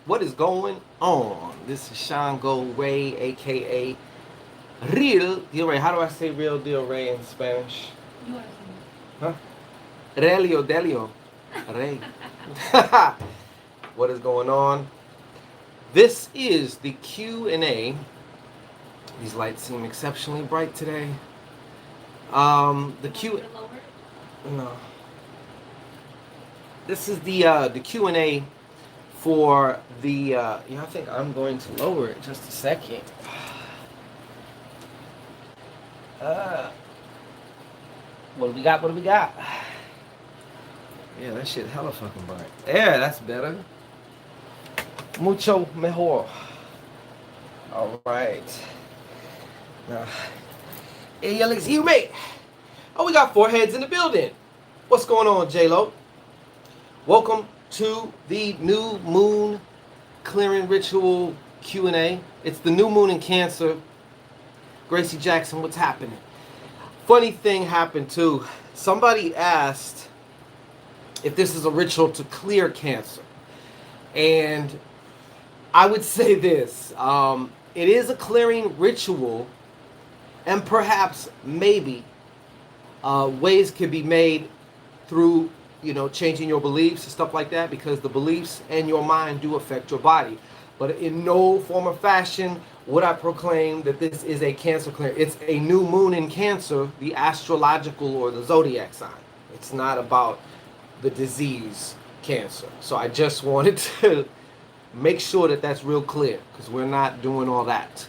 What is going on? This is Shango Ray, aka Real Deal Ray. How do I say Real Deal Ray in Spanish? You want to say Huh? Relio Delio Ray. What is going on? This is the Q&A. These lights seem exceptionally bright today. The you want me Q. to lower it? No. This is the Q&A for the. I think I'm going to lower it just a second. Uh, what do we got? What do we got? Yeah, that shit hella fucking bright. Yeah, that's better. Mucho mejor. All right. Now, hey, Alex, you mate. Oh, we got four heads in the building. What's going on, J-Lo? Welcome to the new moon clearing ritual Q&A. It's the new moon in Cancer. Gracie Jackson, what's happening? Funny thing happened too. Somebody asked if this is a ritual to clear cancer. And I would say this. It is a clearing ritual, and perhaps, maybe, ways can be made through, changing your beliefs and stuff like that, because the beliefs and your mind do affect your body. But in no form or fashion would I proclaim that this is a cancer clear. It's a new moon in Cancer, the astrological or the zodiac sign. It's not about the disease cancer. So I just wanted to make sure that that's real clear, because we're not doing all that,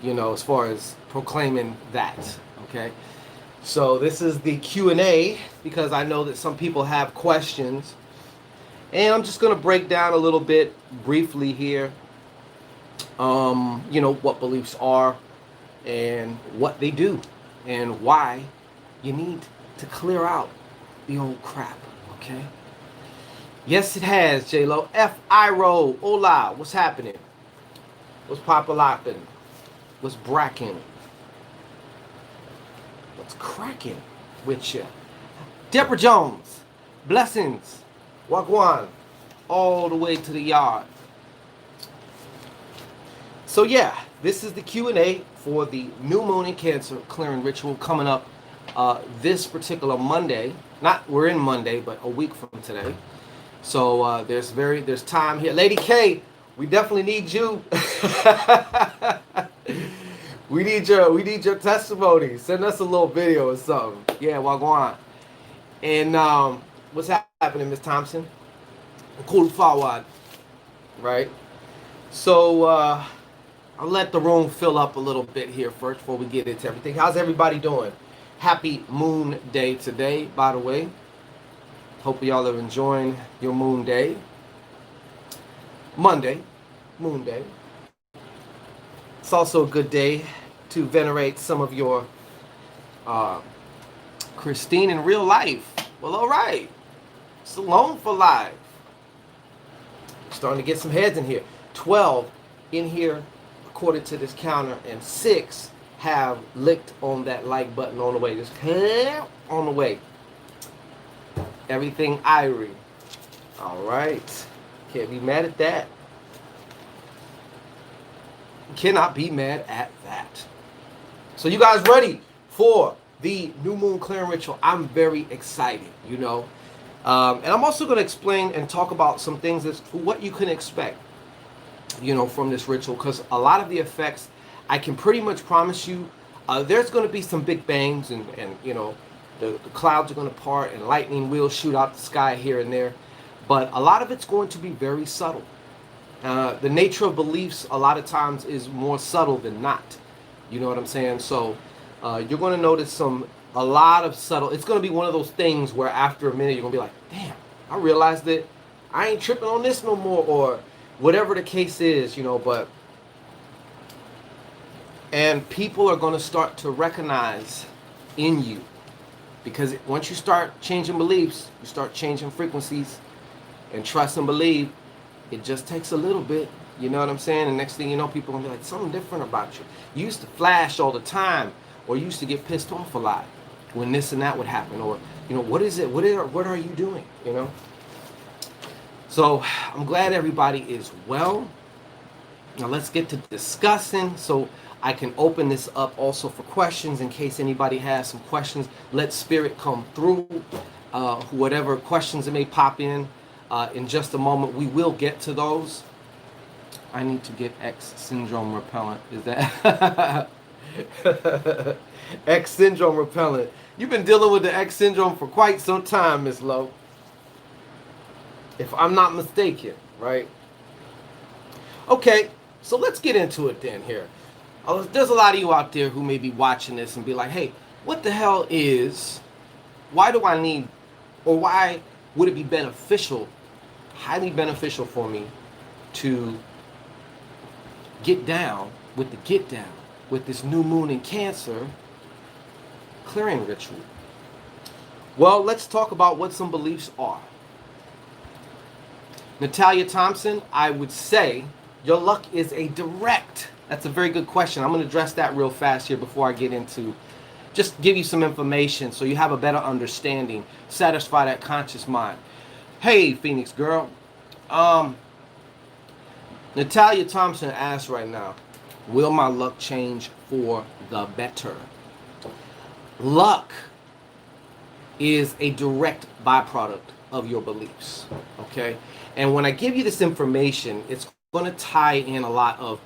as far as proclaiming that. Okay. So this is the Q&A, because I know that some people have questions. And I'm just going to break down a little bit briefly here, what beliefs are and what they do and why you need to clear out the old crap, okay? Yes, it has, J-Lo. F-I-R-O. Hola. What's happening? What's poppin'? What's bracking? What's cracking with you? Deborah Jones. Blessings. Wagwan. All the way to the yard. So yeah, this is the Q&A for the new moon in Cancer clearing ritual coming up this particular Monday. We're in Monday, but a week from today. So there's time here. Lady K, we definitely need you. we need your testimony. Send us a little video or something. Yeah, Wagwan. And what's happening, Miss Thompson? Cool forward, right? So I'll let the room fill up a little bit here first before we get into everything. How's everybody doing? Happy Moon Day today, by the way. Hope y'all are enjoying your Moon Day. Monday, Moon Day. It's also a good day to venerate some of your Christine in real life. Well, all right. Salone for life. Starting to get some heads in here. 12 in here according to this counter, and 6 have licked on that like button on the way. Just on the way. Everything Irie. All right. Can't be mad at that. Cannot be mad at that. So you guys ready for the new moon clearing ritual? I'm very excited, and I'm also going to explain and talk about some things as to what you can expect, from this ritual, because a lot of the effects, I can pretty much promise you, there's going to be some big bangs, and the clouds are going to part and lightning will shoot out the sky here and there, but a lot of it's going to be very subtle. The nature of beliefs a lot of times is more subtle than not. You know what I'm saying? So you're going to notice a lot of subtle. It's going to be one of those things where after a minute you're going to be like, damn, I realized that I ain't tripping on this no more, or whatever the case is, and people are going to start to recognize in you, because once you start changing beliefs, you start changing frequencies, and trust and believe, it just takes a little bit. You know what I'm saying? And next thing you know, people are going to be like, something different about you. You used to flash all the time, or you used to get pissed off a lot when this and that would happen, or what is it? What are you doing? So I'm glad everybody is well. Now let's get to discussing so I can open this up also for questions in case anybody has some questions. Let spirit come through. Whatever questions that may pop in just a moment, we will get to those. I need to get X syndrome repellent. Is that X syndrome repellent? You've been dealing with the X syndrome for quite some time, Miss Lowe. If I'm not mistaken, right? Okay, so let's get into it then here. There's a lot of you out there who may be watching this and be like, hey, what the hell why do I need, or why would it be beneficial, highly beneficial for me to get down with this new moon in Cancer clearing ritual? Well, let's talk about what some beliefs are. Natalia Thompson, I would say your luck is a direct. That's a very good question. I'm going to address that real fast here before I get into, just give you some information so you have a better understanding, satisfy that conscious mind. Hey, Phoenix girl. Natalia Thompson asks right now, will my luck change for the better? Luck is a direct byproduct of your beliefs, okay? And when I give you this information, it's going to tie in a lot of,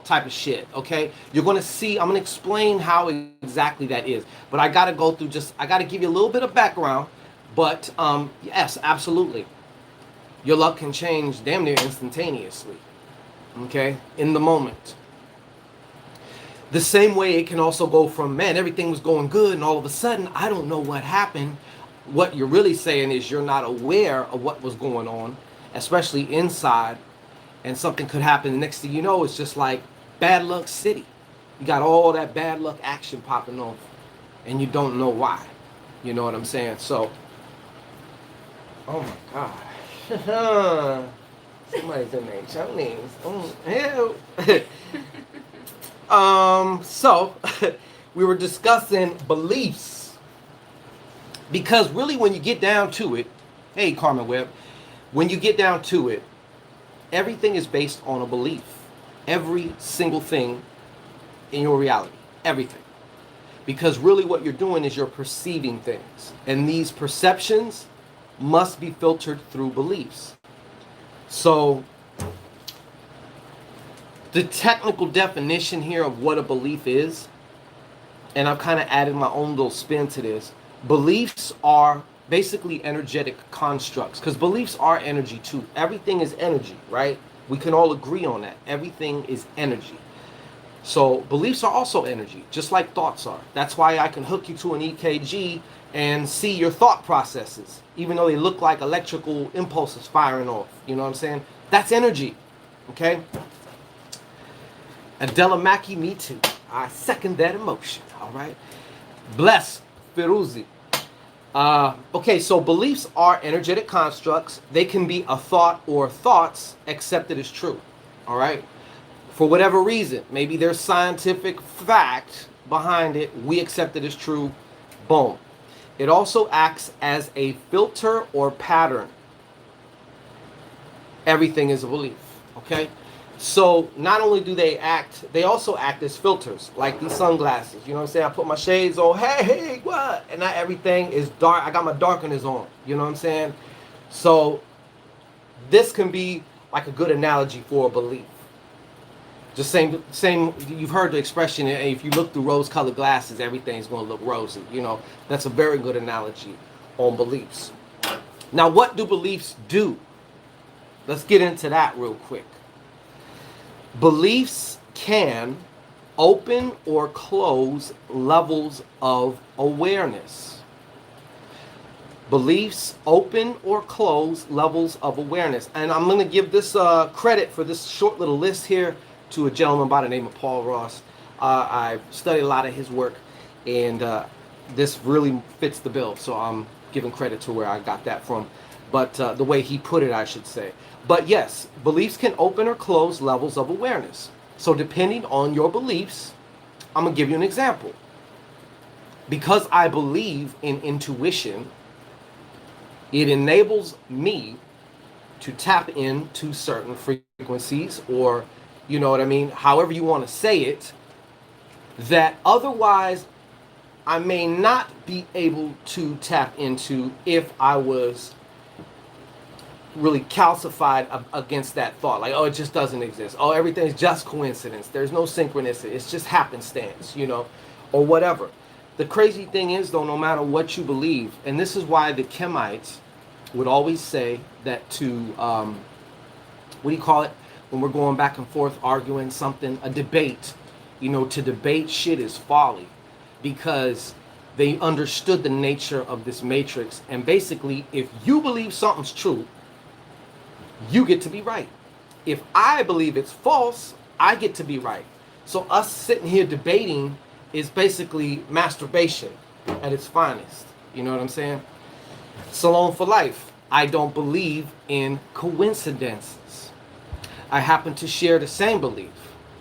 type of shit, okay? You're going to see, I'm going to explain how exactly that is. But I got to go through I got to give you a little bit of background. But, yes, absolutely. Your luck can change damn near instantaneously, okay? In the moment. The same way it can also go from, man, everything was going good, and all of a sudden, I don't know what happened. What you're really saying is you're not aware of what was going on, especially inside, and something could happen. The next thing you know, it's just like bad luck city. You got all that bad luck action popping off, and you don't know why. You know what I'm saying? So, oh my God. Somebody's in their chonies. Oh, hell. So, we were discussing beliefs. Because really when you get down to it, hey, Carmen Webb, when you get down to it, everything is based on a belief. Every single thing in your reality. Everything. Because really what you're doing is you're perceiving things. And these perceptions must be filtered through beliefs. So, the technical definition here of what a belief is, and I've kind of added my own little spin to this, beliefs are basically energetic constructs, because beliefs are energy too. Everything is energy, right? We can all agree on that. Everything is energy. So beliefs are also energy, just like thoughts are. That's why I can hook you to an EKG and see your thought processes, even though they look like electrical impulses firing off. You know what I'm saying? That's energy, okay? Adela Mackey, me too. I second that emotion, all right? Bless Firuzi. Okay, so beliefs are energetic constructs. They can be a thought or thoughts accepted as true, all right? For whatever reason, maybe there's scientific fact behind it, we accept it as true, boom. It also acts as a filter or pattern. Everything is a belief, okay? So not only do they also act as filters, like these sunglasses. You know what I'm saying? I put my shades on, hey, what? And not everything is dark. I got my darkeners on. You know what I'm saying? So this can be like a good analogy for a belief. Just same. You've heard the expression, if you look through rose-colored glasses, everything's going to look rosy. You know, that's a very good analogy on beliefs. Now, what do beliefs do? Let's get into that real quick. Beliefs can open or close levels of awareness. Beliefs open or close levels of awareness. And I'm going to give this credit for this short little list here to a gentleman by the name of Paul Ross. I've studied a lot of his work, and this really fits the bill. So I'm giving credit to where I got that from. But the way he put it, I should say. But yes, beliefs can open or close levels of awareness. So depending on your beliefs, I'm going to give you an example. Because I believe in intuition, It enables me to tap into certain frequencies, or, you know what I mean, however you want to say it, that otherwise I may not be able to tap into if I was really calcified against that thought. Like, oh, it just doesn't exist. Oh, everything's just coincidence. There's no synchronicity. It's just happenstance, you know, or whatever. The crazy thing is, though, no matter what you believe, and this is why the Kemites would always say that to, what do you call it? When we're going back and forth arguing something, a debate, you know, to debate shit is folly, because they understood the nature of this matrix. And basically, if you believe something's true, you get to be right. If I believe it's false, I get to be right. So us sitting here debating is basically masturbation at its finest. You know what I'm saying? Salome for life. I don't believe in coincidences. I happen to share the same belief.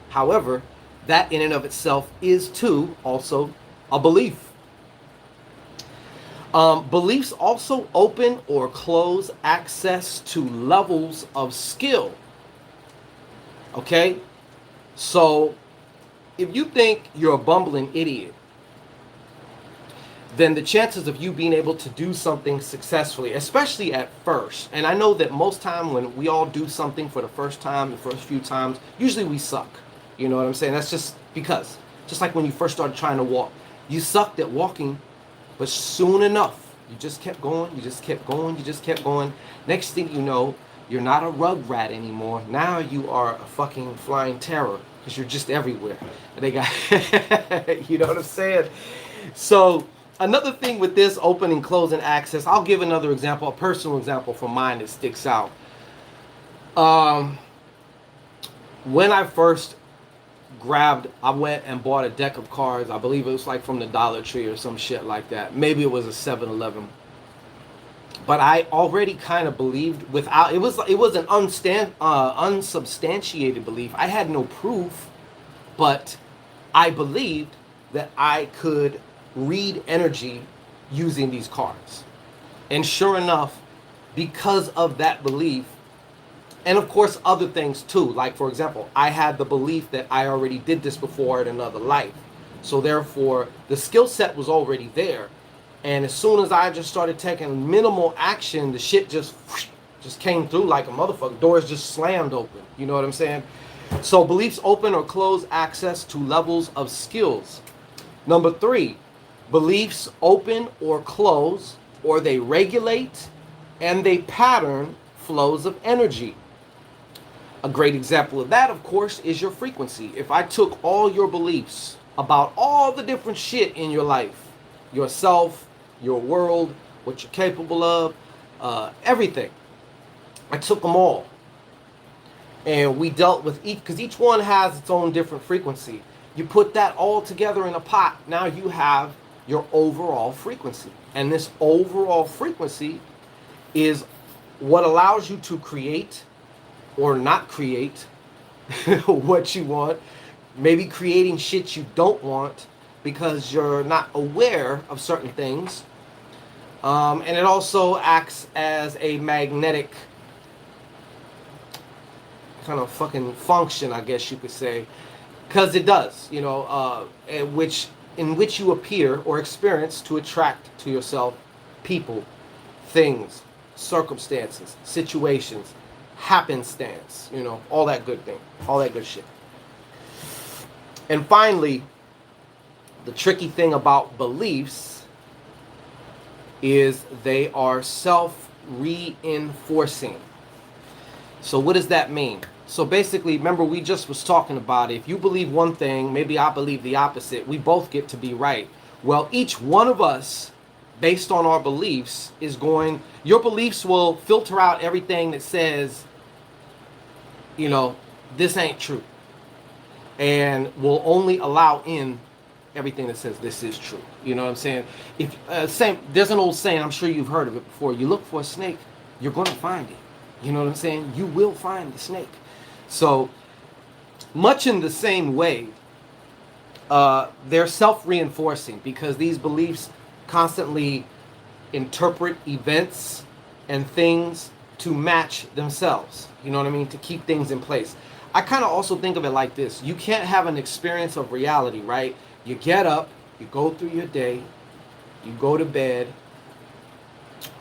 However, that in and of itself is too also a belief. Beliefs also open or close access to levels of skill. Okay? So, if you think you're a bumbling idiot, then the chances of you being able to do something successfully, especially at first, and I know that most time when we all do something for the first time, the first few times, usually we suck. You know what I'm saying? That's just because, just like when you first started trying to walk, you sucked at walking, but soon enough, you just kept going, you just kept going, you just kept going. Next thing you know, you're not a rug rat anymore. Now you are a fucking flying terror, because you're just everywhere. And they got, you know what I'm saying? So, another thing with this open and closing access, I'll give another example, a personal example from mine that sticks out. When I first I went and bought a deck of cards. I believe it was like from the Dollar Tree or some shit like that. Maybe it was a 7-Eleven. But I already kind of believed without, it was an unsubstantiated belief. I had no proof, but I believed that I could read energy using these cards. And sure enough, because of that belief, and of course other things too, like for example, I had the belief that I already did this before in another life. So therefore, the skill set was already there. And as soon as I just started taking minimal action, the shit just came through like a motherfucker. Doors just slammed open. You know what I'm saying? So beliefs open or close access to levels of skills. Number 3, beliefs open or close, or they regulate and they pattern flows of energy. A great example of that, of course, is your frequency. If I took all your beliefs about all the different shit in your life, yourself, your world, what you're capable of, everything, I took them all. And we dealt with each, because each one has its own different frequency. You put that all together in a pot, now you have your overall frequency. And this overall frequency is what allows you to create or not create what you want. Maybe creating shit you don't want because you're not aware of certain things. And it also acts as a magnetic kind of fucking function, I guess you could say. Because it does, you know, in which you appear or experience to attract to yourself people, things, circumstances, situations, happenstance, you know, all that good thing, all that good shit. And finally, the tricky thing about beliefs is they are self-reinforcing. So what does that mean? So basically, remember we just was talking about it. If you believe one thing, maybe I believe the opposite, we both get to be right. Well, each one of us, based on our beliefs, your beliefs will filter out everything that says, you know, this ain't true. And will only allow in everything that says this is true. You know what I'm saying? If there's an old saying, I'm sure you've heard of it before. You look for a snake, you're going to find it. You know what I'm saying? You will find the snake. So, much in the same way, they're self-reinforcing because these beliefs constantly interpret events and things to match themselves. You know what I mean? To keep things in place. I kind of also think of it like this. You can't have an experience of reality, right? You get up, you go through your day, you go to bed.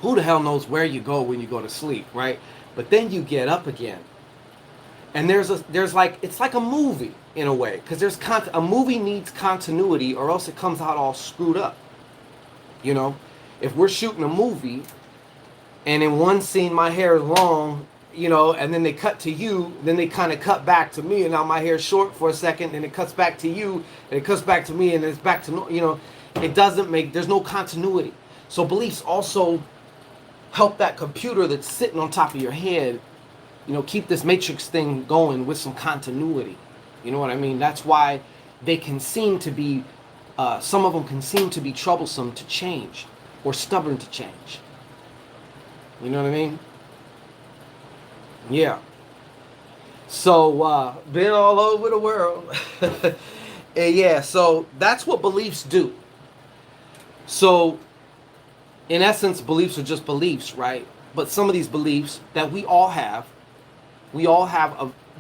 Who the hell knows where you go when you go to sleep, right? But then you get up again. And there's like, it's like a movie in a way, because a movie needs continuity or else it comes out all screwed up. You know, if we're shooting a movie and in one scene my hair is long, you know, and then they cut to you, then they kind of cut back to me, and now my hair's short for a second, and it cuts back to you, and it cuts back to me, and it's back to, you know, there's no continuity. So beliefs also help that computer that's sitting on top of your head, you know, keep this matrix thing going with some continuity. You know what I mean? That's why they can seem to be, some of them can seem to be troublesome to change or stubborn to change. You know what I mean? Yeah. So, been all over the world. And yeah, so that's what beliefs do. So, in essence, beliefs are just beliefs, right? But some of these beliefs that we all have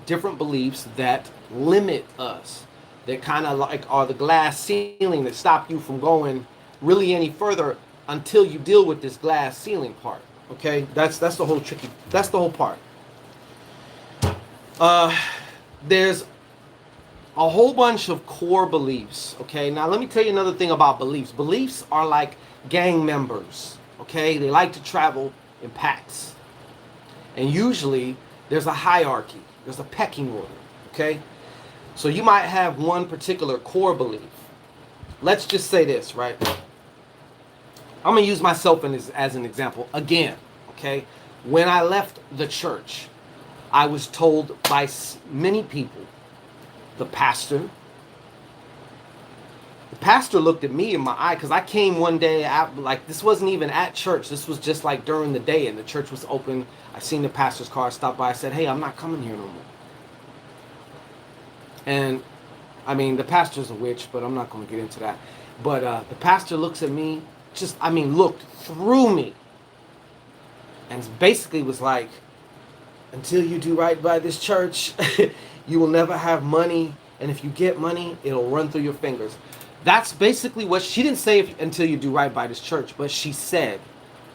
different beliefs that limit us, that kind of like are the glass ceiling that stop you from going really any further until you deal with this glass ceiling part. Okay, that's the whole that's the whole part. There's a whole bunch of core beliefs. Okay, now let me tell you another thing about beliefs. Beliefs are like gang members. Okay, they like to travel in packs, and usually there's a hierarchy, there's a pecking order. Okay, so you might have one particular core belief. Let's just say this, right? I'm gonna use myself as an example again. Okay, when I left the church, I was told by many people, the pastor looked at me in my eye, because I came one day out, like this wasn't even at church, this was just like during the day, and the church was open. I seen the pastor's car, stop by, I said, hey, I'm not coming here no more. And I mean, the pastor's a witch, but I'm not going to get into that. But the pastor looks at me, looked through me, and basically was like, until you do right by this church, you will never have money. And if you get money, it'll run through your fingers. That's basically what she didn't say, until you do right by this church. But she said,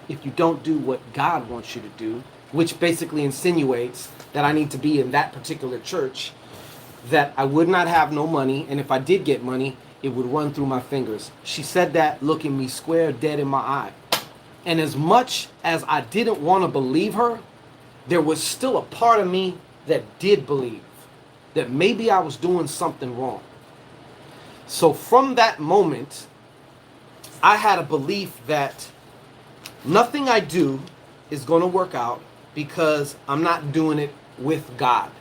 if you don't do what God wants you to do, which basically insinuates that I need to be in that particular church, that I would not have no money. And if I did get money, it would run through my fingers. She said that looking me square dead in my eye. And as much as I didn't want to believe her, there was still a part of me that did believe that maybe I was doing something wrong. So from that moment, I had a belief that nothing I do is going to work out because I'm not doing it with God.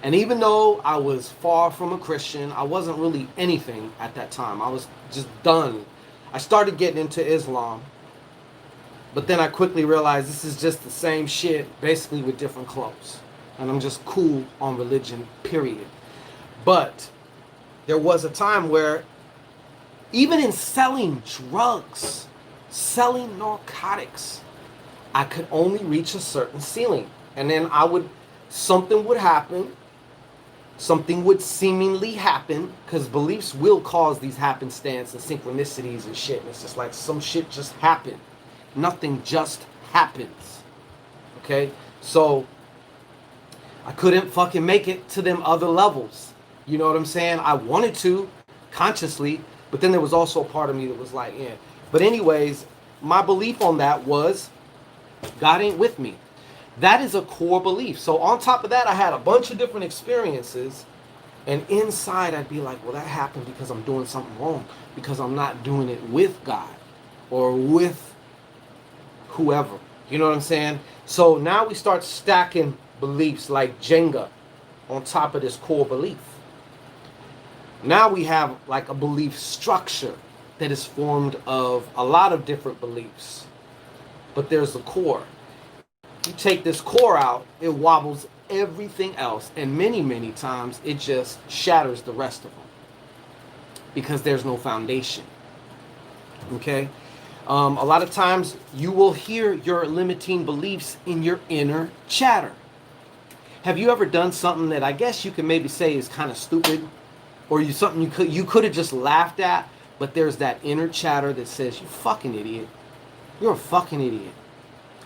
And even though I was far from a Christian, I wasn't really anything at that time. I was just done. I started getting into Islam. But then I quickly realized this is just the same shit, basically with different clothes. And I'm just cool on religion, period. But there was a time where even in selling drugs, selling narcotics, I could only reach a certain ceiling. And then something would happen. Something would seemingly happen, because beliefs will cause these happenstance and synchronicities and shit. And it's just like some shit just happened. Nothing just happens. Okay? So I couldn't fucking make it to them other levels. You know what I'm saying? I wanted to, consciously, but then there was also a part of me that was like, yeah. But anyways, my belief on that was, God ain't with me. That is a core belief. So on top of that, I had a bunch of different experiences. And inside, I'd be like, well, that happened because I'm doing something wrong. Because I'm not doing it with God. Or with whoever. You know what I'm saying? So now we start stacking beliefs like Jenga on top of this core belief. Now we have like a belief structure that is formed of a lot of different beliefs. But there's the core. You take this core out, it wobbles everything else. And many, many times it just shatters the rest of them. Because there's no foundation. Okay? A lot of times you will hear your limiting beliefs in your inner chatter. Have you ever done something that I guess you can maybe say is kind of stupid, or something you could have just laughed at, but there's that inner chatter that says, "You fucking idiot. You're a fucking idiot."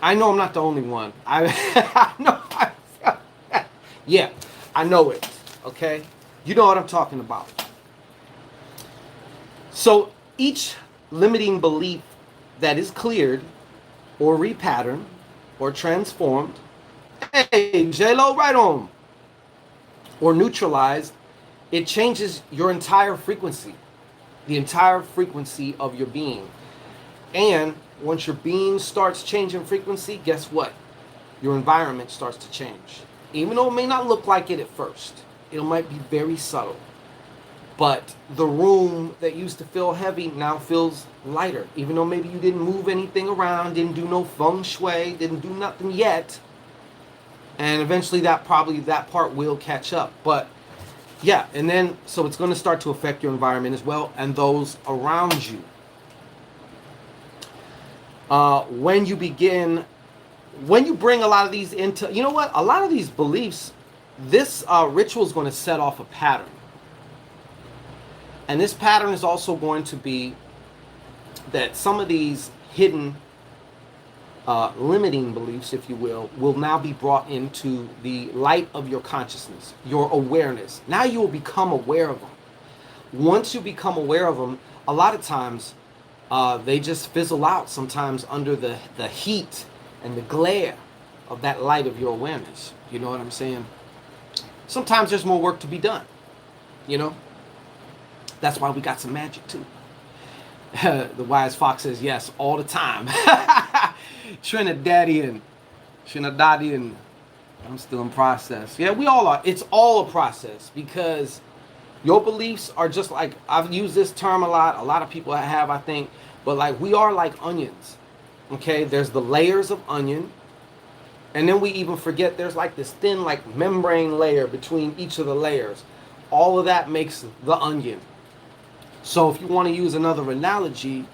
I know I'm not the only one. I know. Yeah, I know it. Okay, you know what I'm talking about. So each limiting belief that is cleared, or repatterned, or transformed, hey, J-Lo, right on, or neutralized, it changes your entire frequency, the entire frequency of your being. And once your being starts changing frequency, guess what? Your environment starts to change. Even though it may not look like it at first, it might be very subtle. But the room that used to feel heavy now feels lighter. Even though maybe you didn't move anything around, didn't do no feng shui, didn't do nothing yet. And eventually that part will catch up. But yeah, and then so it's going to start to affect your environment as well and those around you. When you bring a lot of these into, you know what? A lot of these beliefs, this ritual is going to set off a pattern. And this pattern is also going to be that some of these hidden limiting beliefs, if you will now be brought into the light of your consciousness, your awareness. Now you will become aware of them. Once you become aware of them, a lot of times they just fizzle out sometimes under the heat and the glare of that light of your awareness. You know what I'm saying? Sometimes there's more work to be done, you know? That's why we got some magic too. The wise fox says yes all the time. Trinidadian. I'm still in process. Yeah, we all are. It's all a process because your beliefs are just like, I've used this term a lot of people have, I think, but like we are like onions. Okay, there's the layers of onion, and then we even forget there's like this thin like membrane layer between each of the layers. All of that makes the onion. So if you want to use another analogy,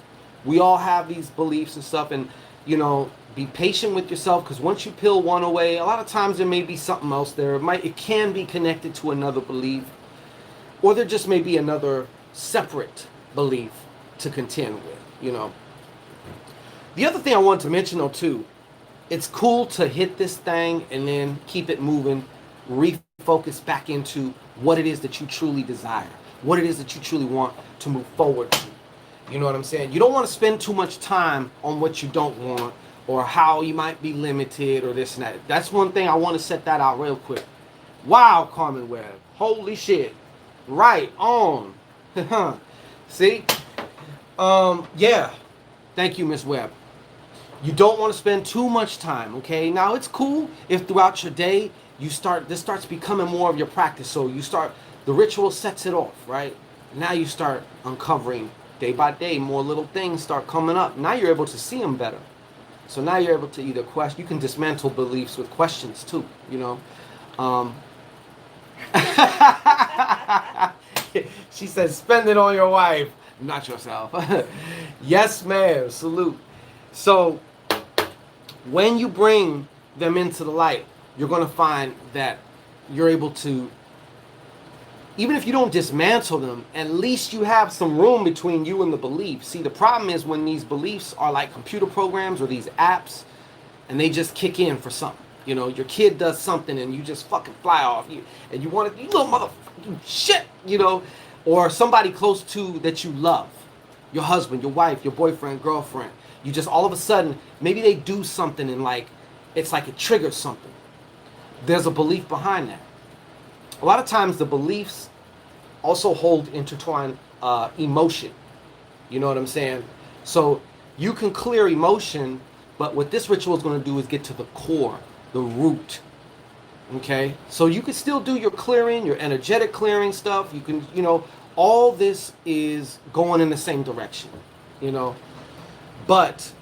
we all have these beliefs and stuff, and be patient with yourself, because once you peel one away, a lot of times there may be something else there. It can be connected to another belief, or there just may be another separate belief to contend with, The other thing I want to mention though too, it's cool to hit this thing and then keep it moving, refocus back into what it is that you truly desire, what it is that you truly want to move forward to. You know what I'm saying? You don't want to spend too much time on what you don't want, or how you might be limited, or this and that. That's one thing I want to set that out real quick. Wow, Carmen Webb. Holy shit. Right on. See? Yeah. Thank you, Miss Webb. You don't want to spend too much time, okay? Now, it's cool if throughout your day this starts becoming more of your practice. So the ritual sets it off, right? Now you start uncovering day by day, more little things start coming up. Now you're able to see them better. So now you're able to either question, you can dismantle beliefs with questions too, She says, spend it on your wife, not yourself. Yes, ma'am, salute. So when you bring them into the light, you're going to find that you're able to, even if you don't dismantle them, at least you have some room between you and the belief. See, the problem is when these beliefs are like computer programs or these apps, and they just kick in for something. Your kid does something and you just fucking fly off. And you want to, you little motherfucking shit, or somebody close to that you love, your husband, your wife, your boyfriend, girlfriend. You just all of a sudden, maybe they do something and it's like it triggers something. There's a belief behind that. A lot of times the beliefs also hold intertwined emotion. You know what I'm saying? So you can clear emotion, but what this ritual is going to do is get to the core, the root. Okay? So you can still do your clearing, your energetic clearing stuff. You can, all this is going in the same direction, But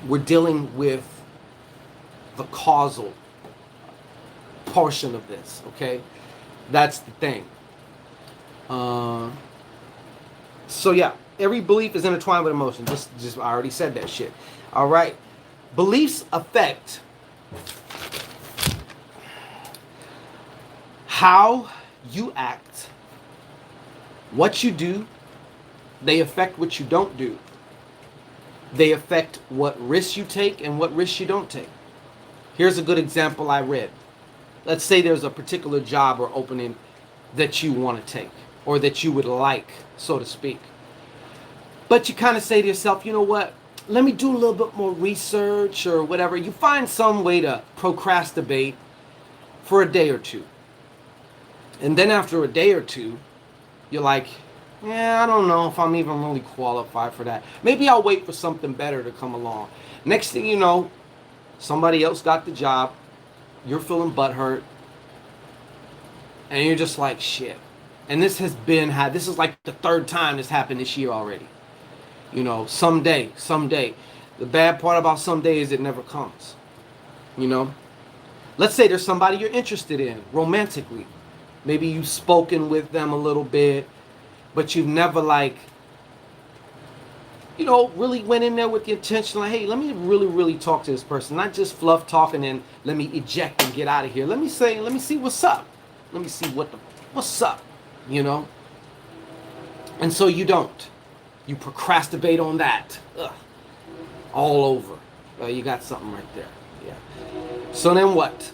we're dealing with the causal portion of this, okay? That's the thing. So yeah, Every belief is intertwined with emotion. Just I already said that shit. All right. Beliefs affect how you act, what you do. They affect what you don't do. They affect what risks you take and what risks you don't take. Here's a good example I read. Let's say there's a particular job or opening that you want to take or that you would like, so to speak. But you kind of say to yourself, you know what? Let me do a little bit more research or whatever. You find some way to procrastinate for a day or two. And then after a day or two, you're like, yeah, I don't know if I'm even really qualified for that. Maybe I'll wait for something better to come along. Next thing you know, somebody else got the job. You're feeling butthurt. And you're just like, shit. And this is like the third time this happened this year already. You know, someday. The bad part about someday is it never comes. You know? Let's say there's somebody you're interested in romantically. Maybe you've spoken with them a little bit, but you've never really went in there with the intention like, hey, let me really talk to this person. Not just fluff talking and let me eject and get out of here. Let me see what's up. Let me see what's up, you know? And so you don't. You procrastinate on that. Ugh. All over. You got something right there. Yeah. So then what?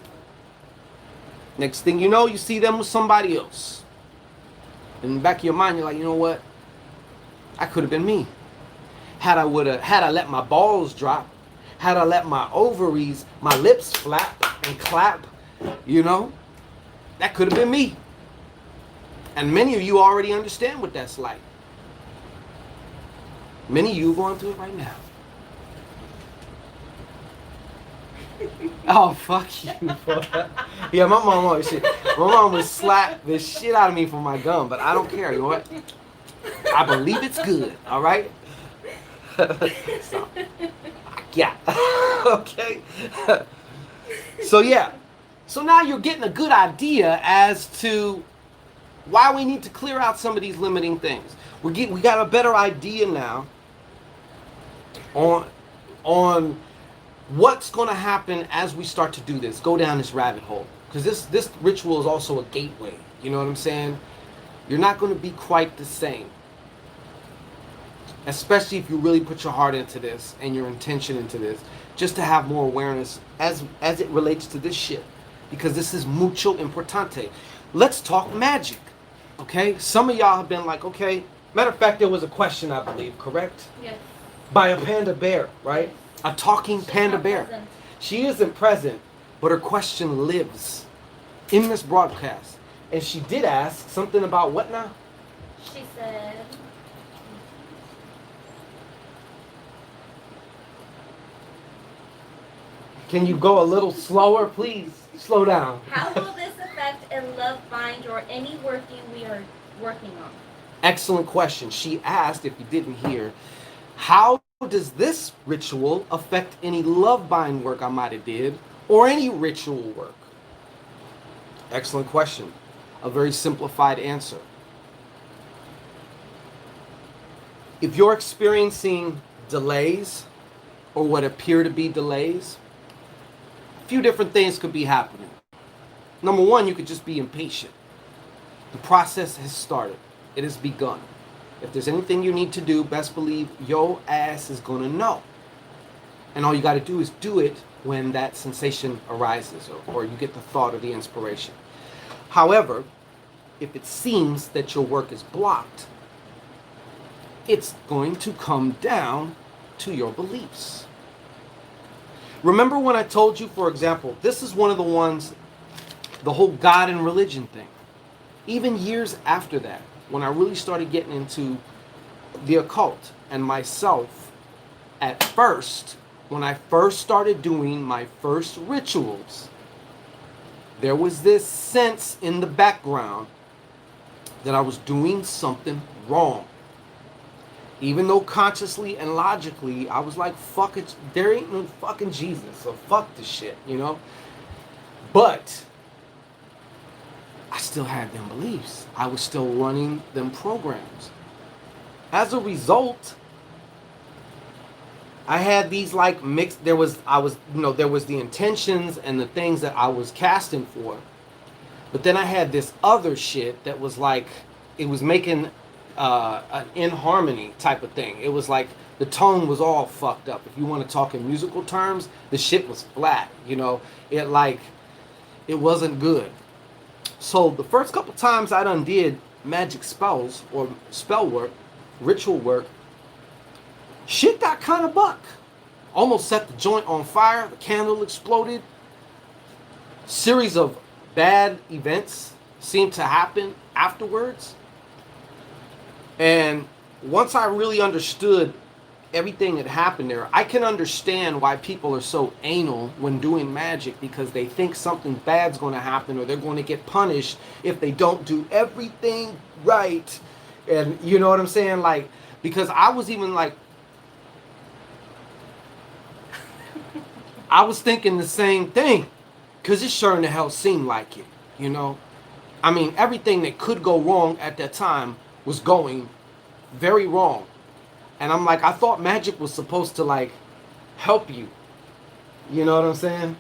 Next thing you know, you see them with somebody else. In the back of your mind, you're like, you know what? I could have been me. Had I let my balls drop, had I let my ovaries, my lips flap and clap, you know, that could have been me. And many of you already understand what that's like. Many of you are going through it right now. Oh, fuck you. Yeah, my mom always shit. My mom would slap the shit out of me for my gum, but I don't care. You know what? I believe it's good, all right? So, yeah. Okay. So, yeah. So now you're getting a good idea as to why we need to clear out some of these limiting things. We got a better idea now on what's going to happen as we start to do this, go down this rabbit hole. Because this ritual is also a gateway. You know what I'm saying? You're not going to be quite the same. Especially if you really put your heart into this and your intention into this. Just to have more awareness as it relates to this shit. Because this is mucho importante. Let's talk magic. Okay? Some of y'all have been like, okay. Matter of fact, there was a question, I believe, correct? Yes. By a panda bear, right? A talking panda bear. Present. She isn't present, but her question lives in this broadcast. And she did ask something about what now? She said, can you go a little slower, please? Slow down. how will this affect a love bind or any working we are working on? Excellent question. She asked, if you didn't hear, how does this ritual affect any love bind work I might have did or any ritual work? Excellent question. A very simplified answer. If you're experiencing delays or what appear to be delays, a few different things could be happening. Number one, you could just be impatient. The process has started. It has begun. If there's anything you need to do, best believe your ass is going to know. And all you got to do is do it when that sensation arises or you get the thought or the inspiration. However, if it seems that your work is blocked, it's going to come down to your beliefs. Remember when I told you, for example, this is one of the ones, the whole God and religion thing. Even years after that, when I really started getting into the occult and myself, at first, when I first started doing my first rituals, there was this sense in the background that I was doing something wrong. Even though consciously and logically, I was like, fuck it, there ain't no fucking Jesus, so fuck this shit, you know? But I still had them beliefs. I was still running them programs. As a result, I had these like mixed. There was there was the intentions and the things that I was casting for, but then I had this other shit that was like, it was making an inharmony type of thing. It was like the tone was all fucked up. If you want to talk in musical terms, the shit was flat. It wasn't good. So the first couple times I done did magic spells or spell work, ritual work, shit got kind of buck. Almost set the joint on fire. The candle exploded. Series of bad events seemed to happen afterwards. And once I really understood everything that happened there, I can understand why people are so anal when doing magic, because they think something bad's going to happen or they're going to get punished if they don't do everything right. And you know what I'm saying? Like, because I was even like, I was thinking the same thing, because it sure in the hell seemed like it, you know? I mean, everything that could go wrong at that time was going very wrong. And I'm like, I thought magic was supposed to like help you. You know what I'm saying?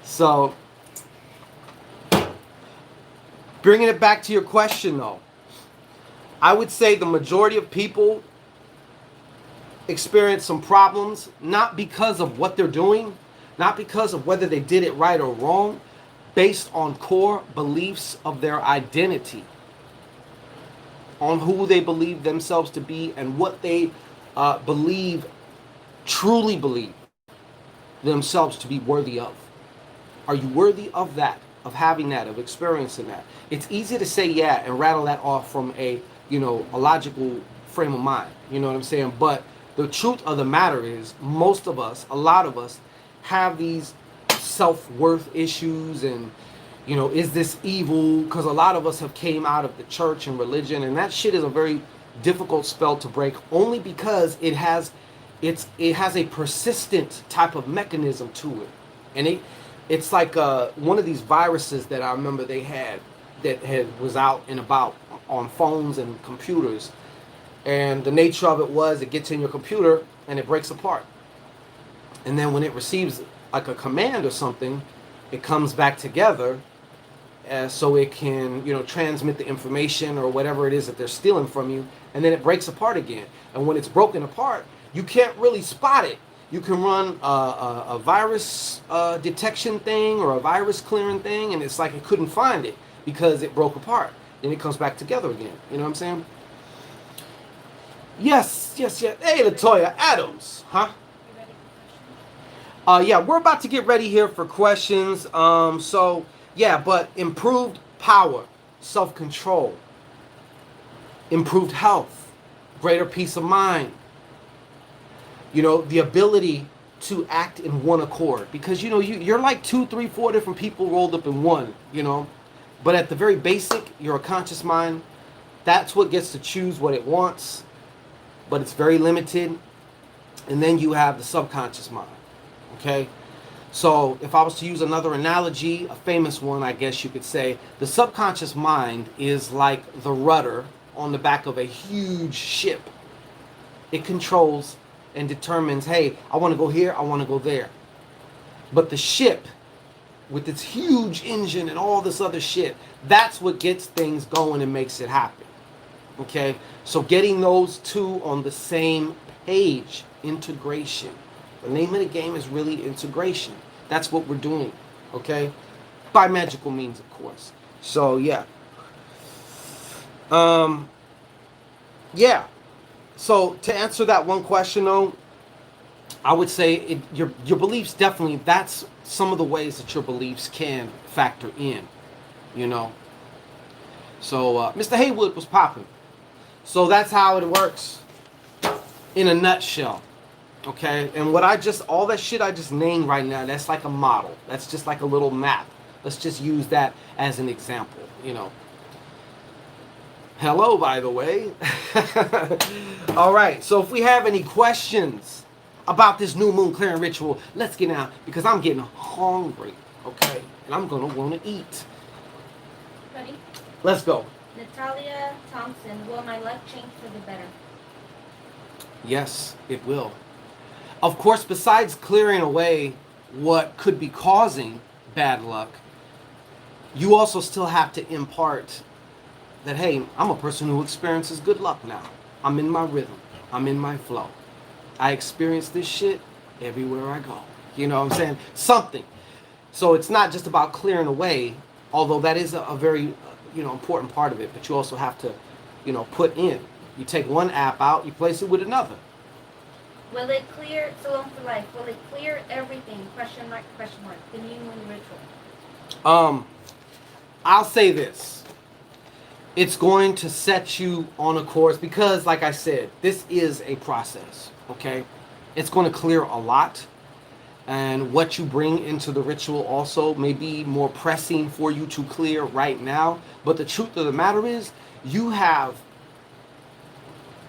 So, bringing it back to your question though, I would say the majority of people experience some problems, not because of what they're doing, not because of whether they did it right or wrong, based on core beliefs of their identity, on who they believe themselves to be and what they truly believe themselves to be worthy of. Are you worthy of that, of having that, of experiencing that? It's easy to say yeah and rattle that off from a logical frame of mind. You know what I'm saying? But the truth of the matter is, most of us, a lot of us, have these self-worth issues and, is this evil? Because a lot of us have came out of the church and religion, and that shit is a very difficult spell to break, only because it has a persistent type of mechanism to it. And it's like one of these viruses that I remember they had, that was out and about on phones and computers. And the nature of it was, it gets in your computer and it breaks apart. And then when it receives like a command or something, it comes back together, so it can, transmit the information or whatever it is that they're stealing from you. And then it breaks apart again. And when it's broken apart, you can't really spot it. You can run a virus detection thing or a virus clearing thing, and it's like it couldn't find it because it broke apart. Then it comes back together again. You know what I'm saying? Yes. Hey, Latoya Adams, huh? Yeah, we're about to get ready here for questions. But improved power, self-control, improved health, greater peace of mind, the ability to act in one accord. Because, you're like 2, 3, 4 different people rolled up in one, But at the very basic, you're a conscious mind. That's what gets to choose what it wants, but it's very limited. And then you have the subconscious mind. Okay? So if I was to use another analogy, a famous one, I guess you could say, the subconscious mind is like the rudder on the back of a huge ship. It controls and determines, hey, I want to go here, I want to go there. But the ship, with its huge engine and all this other shit, that's what gets things going and makes it happen. Okay? So getting those two on the same page, integration. The name of the game is really integration. That's what we're doing, okay? By magical means, of course. So, yeah. So, to answer that one question, though, I would say your beliefs definitely, that's some of the ways that your beliefs can factor in, So, Mr. Haywood was popping. So, that's how it works in a nutshell. Okay, and all that shit I just named right now, that's like a model. That's just like a little map. Let's just use that as an example, Hello, by the way. All right, so if we have any questions about this new moon clearing ritual, let's get out, because I'm getting hungry, okay? And I'm going to want to eat. Ready? Let's go. Natalia Thompson, will my luck change for the better? Yes, it will. Of course, besides clearing away what could be causing bad luck, you also still have to impart that, hey, I'm a person who experiences good luck now. I'm in my rhythm. I'm in my flow. I experience this shit everywhere I go. You know what I'm saying? Something. So it's not just about clearing away, although that is a very, important part of it, but you also have to, put in. You take one app out, you place it with another. Will it clear, Salon for Life, will it clear everything? Question mark, the new moon ritual. I'll say this. It's going to set you on a course because, like I said, this is a process, okay? It's going to clear a lot. And what you bring into the ritual also may be more pressing for you to clear right now. But the truth of the matter is, you have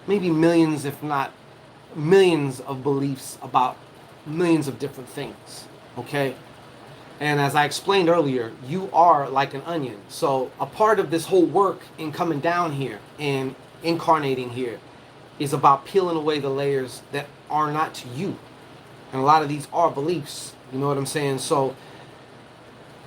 maybe millions, if not millions, of beliefs about millions of different things, okay? And as I explained earlier, you are like an onion. So a part of this whole work in coming down here and incarnating here is about peeling away the layers that are not to you. And a lot of these are beliefs. You know what I'm saying? So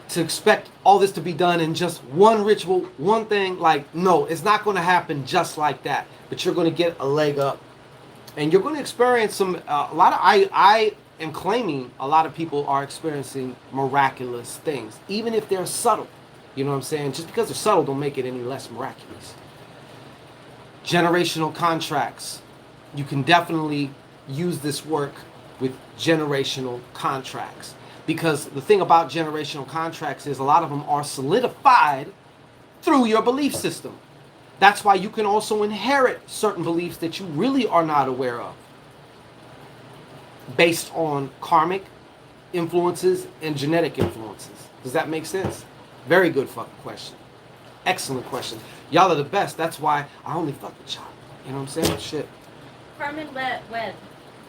to expect all this to be done in just one ritual, one thing, like, no, it's not going to happen just like that. But you're going to get a leg up. And you're going to experience I am claiming a lot of people are experiencing miraculous things, even if they're subtle. You know what I'm saying? Just because they're subtle don't make it any less miraculous. Generational contracts. You can definitely use this work with generational contracts. Because the thing about generational contracts is a lot of them are solidified through your belief system. That's why you can also inherit certain beliefs that you really are not aware of, based on karmic influences and genetic influences. Does that make sense? Very good fucking question. Excellent question. Y'all are the best. That's why I only fuck with y'all. You know what I'm saying? Shit. Carmen Webb.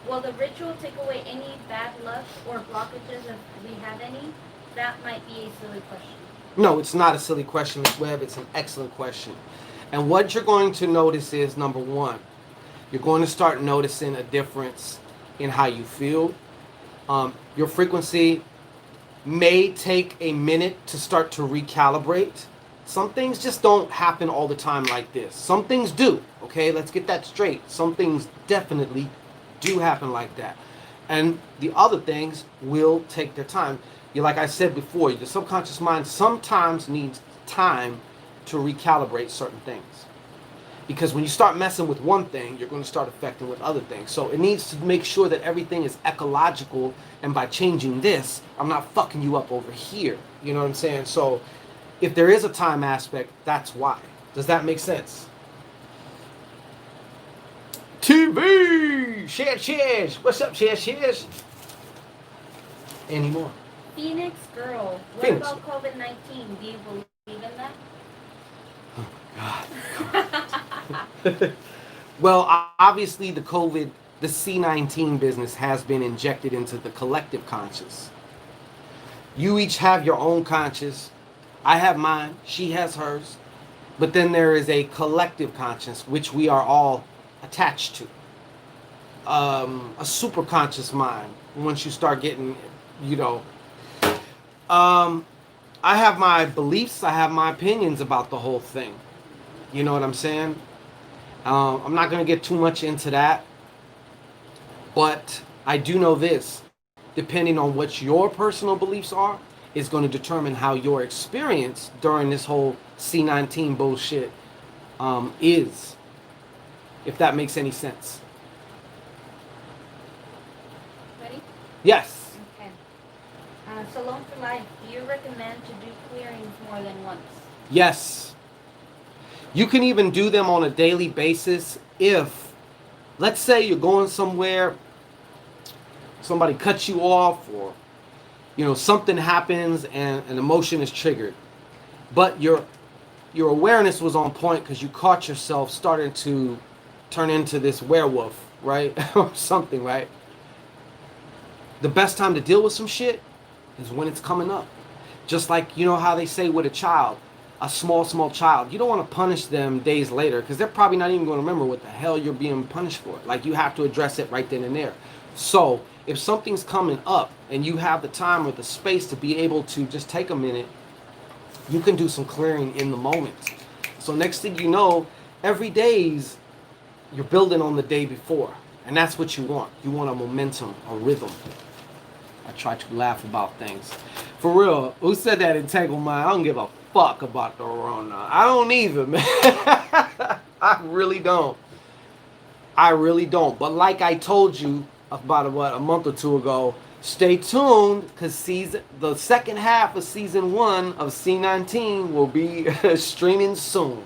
Will the ritual take away any bad luck or blockages if we have any? That might be a silly question. No, it's not a silly question, Ms. Webb. It's an excellent question. And what you're going to notice is, number one, you're going to start noticing a difference in how you feel. Your frequency may take a minute to start to recalibrate. Some things just don't happen all the time like this. Some things do, okay? Let's get that straight. Some things definitely do happen like that. And the other things will take their time. Like I said before, the subconscious mind sometimes needs time to recalibrate certain things. Because when you start messing with one thing, you're going to start affecting with other things. So it needs to make sure that everything is ecological, and by changing this, I'm not fucking you up over here. You know what I'm saying? So if there is a time aspect, that's why. Does that make sense? TV! Cheers! What's up, cheers? Any more? Phoenix Girl. What Phoenix. about COVID-19? Do you believe in that? God. Well, obviously the C-19 business has been injected into the collective conscious. You each have your own conscious. I have mine. She has hers. But then there is a collective conscious, which we are all attached to. A super conscious mind. Once you start getting, I have my beliefs. I have my opinions about the whole thing. You know what I'm saying? I'm not going to get too much into that. But I do know this. Depending on what your personal beliefs are, is going to determine how your experience during this whole C-19 bullshit is. If that makes any sense. Ready? Yes. Okay. Salon for Life. Do you recommend to do clearings more than once? Yes. You can even do them on a daily basis if, let's say you're going somewhere, somebody cuts you off, or something happens and an emotion is triggered, but your awareness was on point because you caught yourself starting to turn into this werewolf, right? Or something, right? The best time to deal with some shit is when it's coming up. Just like, how they say with a child, a small child, you don't want to punish them days later because they're probably not even going to remember what the hell you're being punished for. Like, you have to address it right then and there. So if something's coming up and you have the time or the space to be able to just take a minute, you can do some clearing in the moment. So next thing you know, every day's you're building on the day before. And that's what you want. You want a momentum, a rhythm. I try to laugh about things. For real, who said that in Tangle Mind? I don't give a fuck about the Rona. I don't either, man. I really don't. I really don't. But like I told you about a month or two ago, stay tuned because the second half of season 1 of C19 will be streaming soon.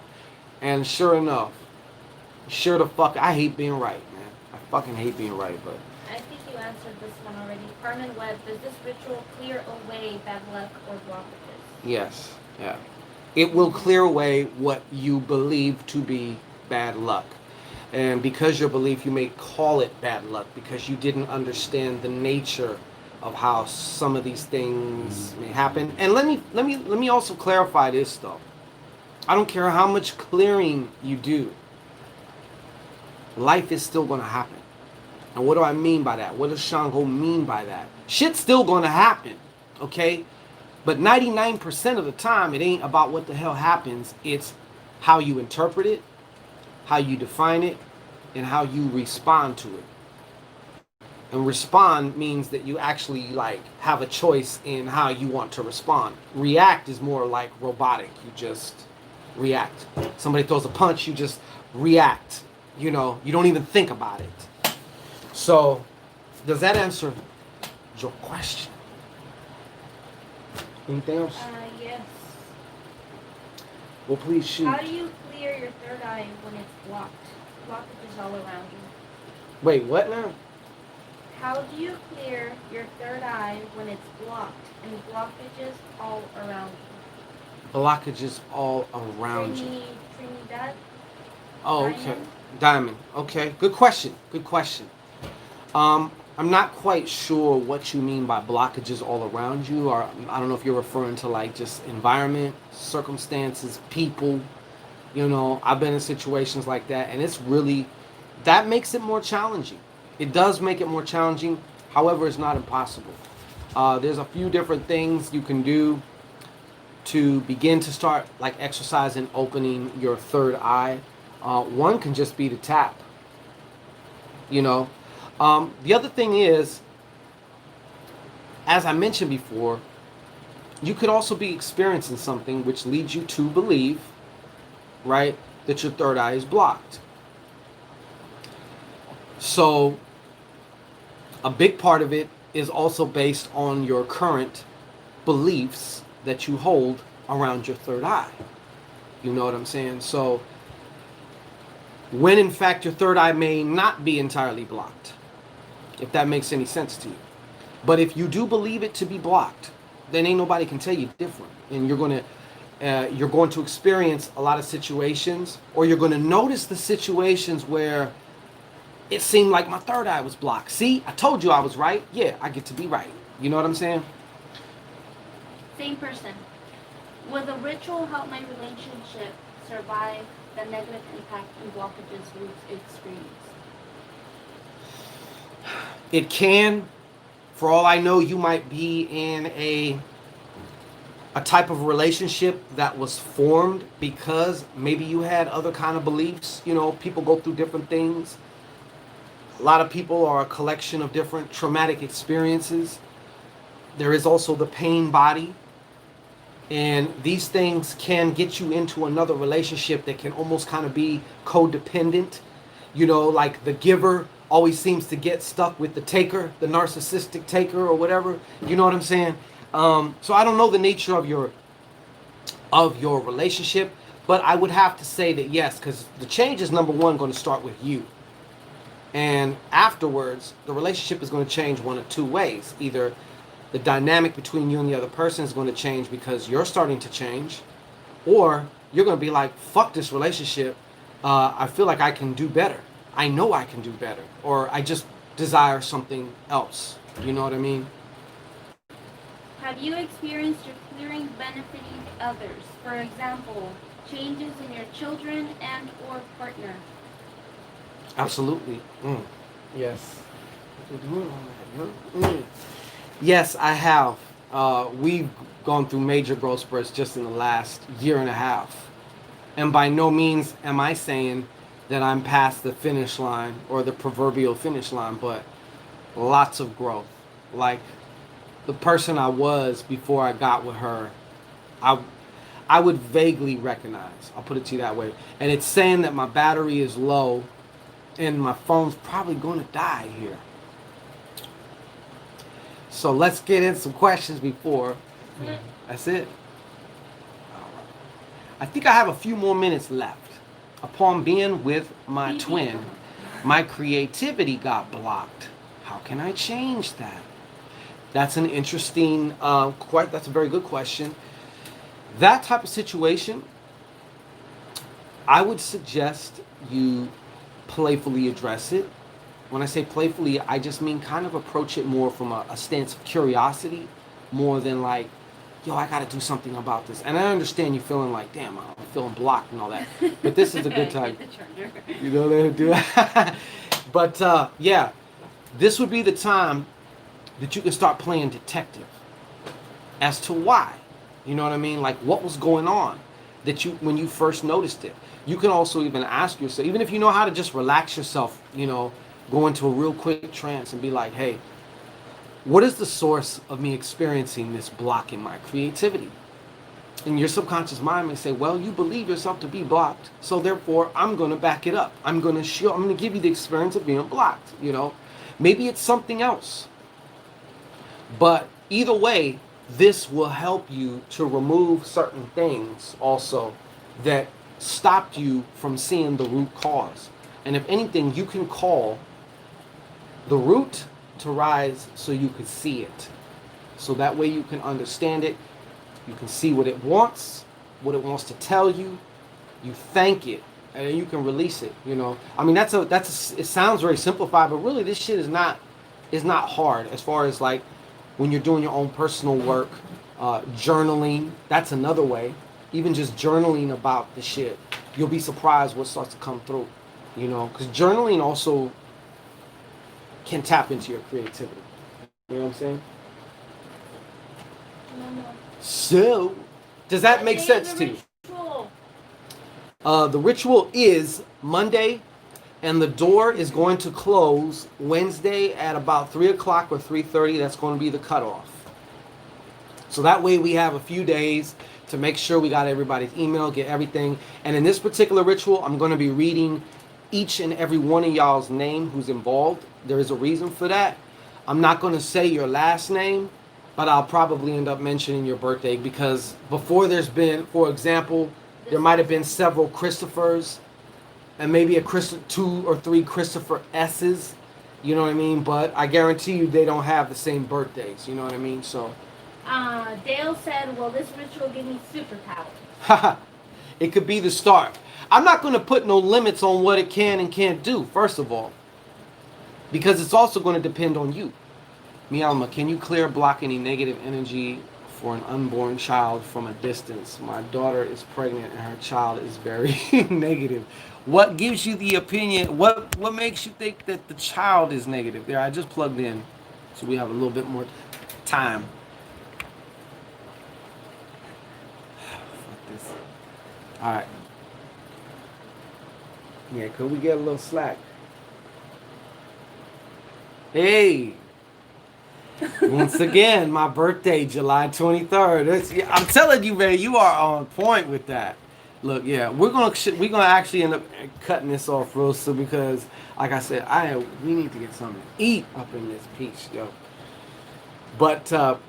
And sure enough, sure the fuck, I hate being right, man. I fucking hate being right, but I think you answered this one already. Carmen Webb, does this ritual clear away bad luck or blockages? yes, yeah. It will clear away what you believe to be bad luck. And because your belief, you may call it bad luck because you didn't understand the nature of how some of these things may happen. And let me also clarify this though. I don't care how much clearing you do. Life is still going to happen. And what do I mean by that? What does Shango mean by that? Shit's still going to happen, okay? But 99% of the time, it ain't about what the hell happens. It's how you interpret it, how you define it, and how you respond to it. And respond means that you actually like have a choice in how you want to respond. React is more like robotic. You just react. Somebody throws a punch, you just react. You know, you don't even think about it. So, does that answer your question? Anything else? Yes. Well, please shoot. How do you clear your third eye when it's blocked? Blockages all around you. Wait, what now? How do you clear your third eye when it's blocked and blockages all around you? Blockages all around you. Trinidad? Oh, okay. Diamond. Okay. Good question. Good question. I'm not quite sure what you mean by blockages all around you, or I don't know if you're referring to like just environment, circumstances, people. You know, I've been in situations like that, and it's really, that makes it more challenging. It does make it more challenging. However, it's not impossible. There's a few different things you can do to begin to start like exercising, opening your third eye. One can just be to tap, you know. The other thing is, as I mentioned before, you could also be experiencing something which leads you to believe, right, that your third eye is blocked. So a big part of it is also based on your current beliefs that you hold around your third eye. You know what I'm saying? So when in fact your third eye may not be entirely blocked, if that makes any sense to you. But if you do believe it to be blocked, then ain't nobody can tell you different. And you're going to experience a lot of situations, or you're going to notice the situations where it seemed like my third eye was blocked. See, I told you I was right. Yeah, I get to be right. You know what I'm saying? Same person. Will the ritual help my relationship survive the negative impact and blockages Ruth experience? It can. For all I know, you might be in a type of relationship that was formed because maybe you had other kind of beliefs. You know, people go through different things. A lot of people are a collection of different traumatic experiences. There is also the pain body. And these things can get you into another relationship that can almost kind of be codependent. You know, like the giver always seems to get stuck with the taker, the narcissistic taker or whatever. You know what I'm saying? So I don't know the nature of your relationship, but I would have to say that yes, because the change is number one going to start with you. And afterwards, the relationship is going to change one of two ways. Either the dynamic between you and the other person is going to change because you're starting to change, or you're going to be like, fuck this relationship. I feel like I can do better. I know I can do better. Or I just desire something else. You know what I mean? Have you experienced your clearing benefiting others? For example, changes in your children and or partner. Absolutely. Yes. Yes, I have. We've gone through major growth spurts just in the last year and a half. And by no means am I saying that I'm past the finish line or the proverbial finish line, but lots of growth. Like the person I was before I got with her, I I would vaguely recognize. I'll put it to you that way. And it's saying that my battery is low and my phone's probably going to die here. So let's get in some questions before. That's it. I think I have a few more minutes left. Upon being with my twin, my creativity got blocked. How can I change that? That's an interesting, that's a very good question. That type of situation, I would suggest you playfully address it. When I say playfully, I just mean kind of approach it more from a stance of curiosity, more than like, yo, I gotta do something about this. And I understand you feeling like, damn, I'm feeling blocked and all that. But this is a good time. You know what I do? But yeah, this would be the time that you can start playing detective as to why. You know what I mean? Like what was going on that you when you first noticed it. You can also even ask yourself, even if you know how to just relax yourself, you know, go into a real quick trance and be like, hey, what is the source of me experiencing this block in my creativity? And your subconscious mind may say, well, you believe yourself to be blocked, so therefore I'm going to back it up. I'm going to give you the experience of being blocked, you know? Maybe it's something else. But either way, this will help you to remove certain things also that stopped you from seeing the root cause. And if anything, you can call the root to rise so you can see it. So that way you can understand it. You can see what it wants to tell you. You thank it, and then you can release it. You know, I mean, it sounds very simplified, but really this shit is not hard as far as like when you're doing your own personal work, journaling. That's another way. Even just journaling about the shit, you'll be surprised what starts to come through. You know, because journaling also can tap into your creativity. You know what I'm saying? So, does that make sense to you? The ritual is Monday, and the door is going to close Wednesday at about 3 o'clock or 3:30. That's going to be the cutoff. So that way we have a few days to make sure we got everybody's email, get everything. And in this particular ritual, I'm going to be reading each and every one of y'all's name who's involved. There is a reason for that. I'm not going to say your last name, but I'll probably end up mentioning your birthday because before there's been, for example, there might have been several Christophers and maybe 2 or 3 Christopher S's, you know what I mean? But I guarantee you they don't have the same birthdays, you know what I mean? So Dale said, will this ritual give me superpowers? Haha, it could be the start. I'm not going to put no limits on what it can and can't do, first of all, because it's also going to depend on you. Mialma, can you clear block any negative energy for an unborn child from a distance? My daughter is pregnant and her child is very negative. What gives you the opinion? What makes you think that the child is negative? There, I just plugged in, so we have a little bit more time. Fuck this. All right. Yeah, could we get a little slack? Hey. Once again, my birthday, July 23rd. I'm telling you, man, you are on point with that. Look, yeah, we're gonna actually end up cutting this off real soon because, like I said, we need to get something to eat up in this piece, yo. But I'm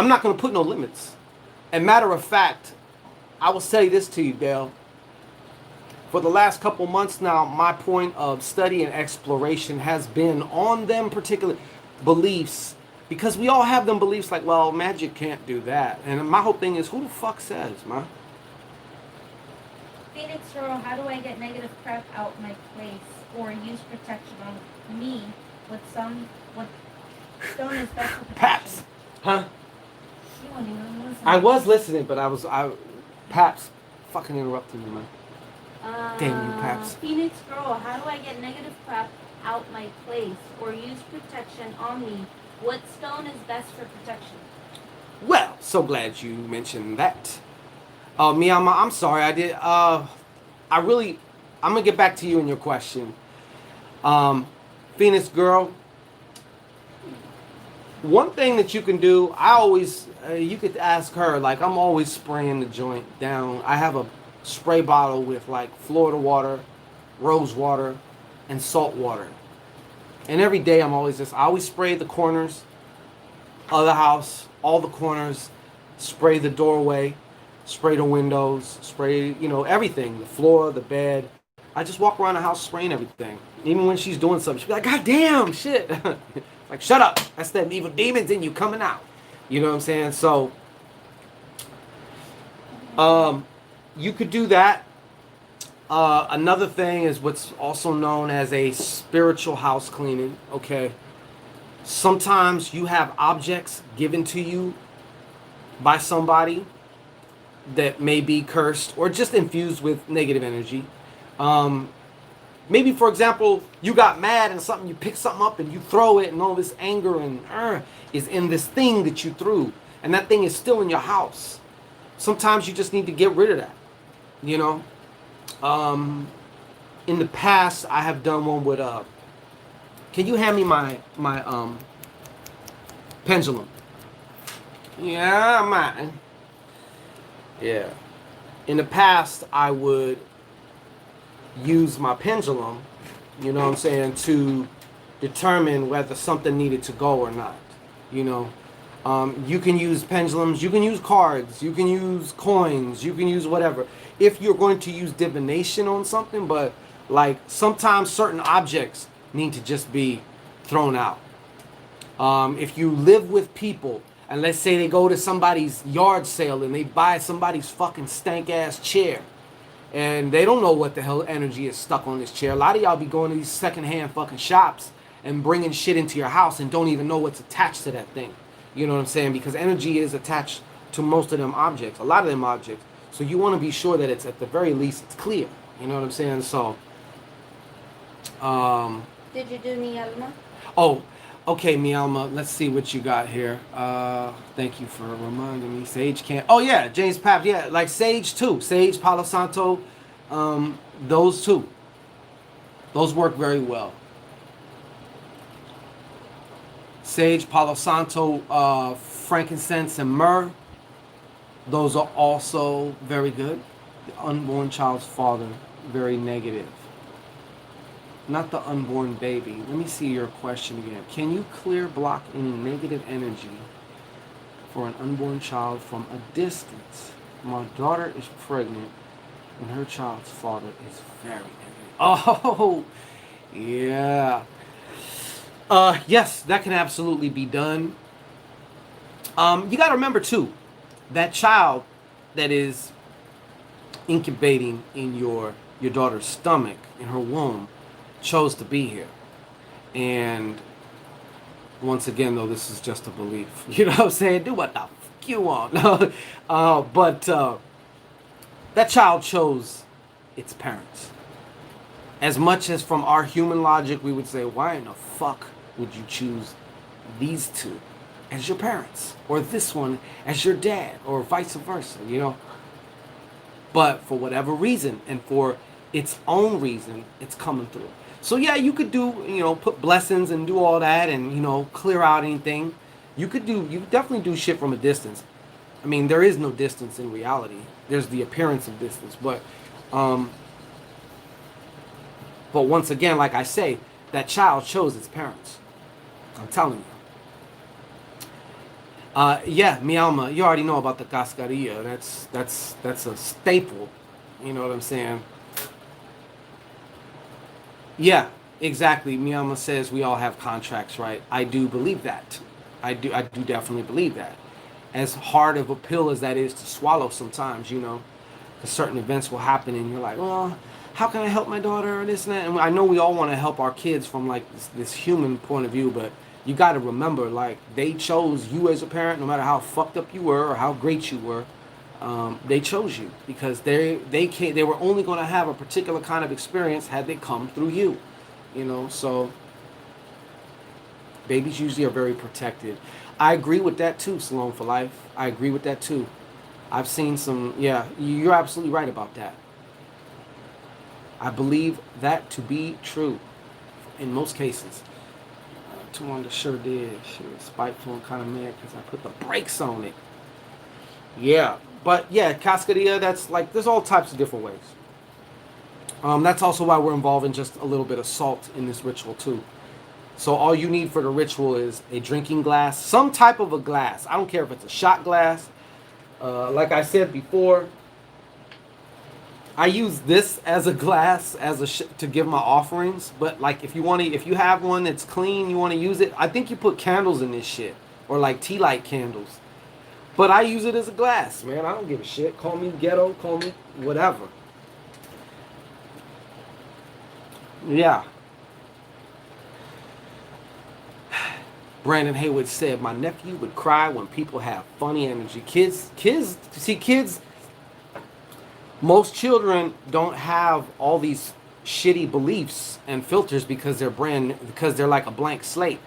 not gonna put no limits. And matter of fact, I will say this to you, Dale. For the last couple months now, my point of study and exploration has been on them particular beliefs, because we all have them beliefs like, well, magic can't do that. And my whole thing is, who the fuck says, man? Phoenix Girl, how do I get negative crap out my place or use protection on me with stone is best for protection? Paps. Huh? You weren't even listening. I was listening, but Paps fucking interrupted me, man. Damn you, Paps. Phoenix Girl, how do I get negative crap out my place or use protection on me? What stone is best for protection? Well, so glad you mentioned that. Miyama, I'm sorry, I did. I'm gonna get back to you in your question. Phoenix Girl, one thing that you can do, you could ask her, like, I'm always spraying the joint down. I have a spray bottle with, like, Florida water, rose water, and salt water. And every day I always spray the corners of the house, all the corners, spray the doorway, spray the windows, spray, everything, the floor, the bed. I just walk around the house spraying everything. Even when she's doing something, she'll be like, God damn, shit. Like, shut up. That's them evil demons in you coming out. You know what I'm saying? So, you could do that. Another thing is what's also known as a spiritual house cleaning. Okay. Sometimes you have objects given to you by somebody that may be cursed or just infused with negative energy. Maybe, for example, you got mad and you pick something up and you throw it, and all this anger and is in this thing that you threw, and that thing is still in your house. Sometimes you just need to get rid of that, in the past, I have done one with, can you hand me my pendulum? Yeah, mine. Yeah. In the past, I would use my pendulum, to determine whether something needed to go or not. You can use pendulums, you can use cards, you can use coins, you can use whatever. If you're going to use divination on something, but like sometimes certain objects need to just be thrown out. If you live with people, and let's say they go to somebody's yard sale and they buy somebody's fucking stank ass chair, and they don't know what the hell energy is stuck on this chair. A lot of y'all be going to these secondhand fucking shops and bringing shit into your house and don't even know what's attached to that thing. You know what I'm saying? Because energy is attached to most of them objects, a lot of them objects. So you want to be sure that it's, at the very least, it's clear. You know what I'm saying? So, Did you do Mi Alma? Oh, okay, Mi Alma. Let's see what you got here. Thank you for reminding me. Sage can't. Oh yeah, James Papp. Yeah, like Sage too. Sage, Palo Santo. Those two. Those work very well. Sage, Palo Santo, frankincense, and myrrh. Those are also very good. The unborn child's father, very negative. Not the unborn baby. Let me see your question again. Can you clear block any negative energy for an unborn child from a distance? My daughter is pregnant and her child's father is very negative. Oh, yeah. Yes, that can absolutely be done. You got to remember too, that child that is incubating in your daughter's stomach, in her womb, chose to be here. And once again, though, this is just a belief. You know what I'm saying? Do what the fuck you want. But that child chose its parents. As much as from our human logic, we would say, why in the fuck would you choose these two as your parents? Or this one as your dad? Or vice versa, you know? But for whatever reason, and for its own reason, it's coming through. So yeah, you could do, put blessings and do all that and, clear out anything. You could definitely do shit from a distance. I mean, there is no distance in reality. There's the appearance of distance. But once again, like I say, that child chose its parents. I'm telling you. Yeah, Mi Alma, you already know about the cascarilla. That's a staple. You know what I'm saying? Yeah, exactly. Mi Alma says we all have contracts, right? I do believe that. I do definitely believe that. As hard of a pill as that is to swallow sometimes, because certain events will happen and you're like, well, how can I help my daughter or this and that? And I know we all want to help our kids from like this human point of view, but you got to remember, like, they chose you as a parent, no matter how fucked up you were or how great you were. They chose you because they were only going to have a particular kind of experience had they come through you, you know. So babies usually are very protected. I agree with that too, Salome for Life. I agree with that too. I've seen some. Yeah, you're absolutely right about that. I believe that to be true in most cases. Tawanda sure did. She was spiteful and kind of mad because I put the brakes on it. Yeah, but yeah, Cascadia, that's like, there's all types of different ways. That's also why we're involving just a little bit of salt in this ritual too. So all you need for the ritual is a drinking glass, some type of a glass. I don't care if it's a shot glass. Like I said before, I use this as a glass to give my offerings. But like, if you have one that's clean, you want to use it. I think you put candles in this shit, or like tea light candles. But I use it as a glass, man. I don't give a shit. Call me ghetto, call me whatever. Yeah. Brandon Haywood said, my nephew would cry when people have funny energy. Kids, most children don't have all these shitty beliefs and filters because they're like a blank slate.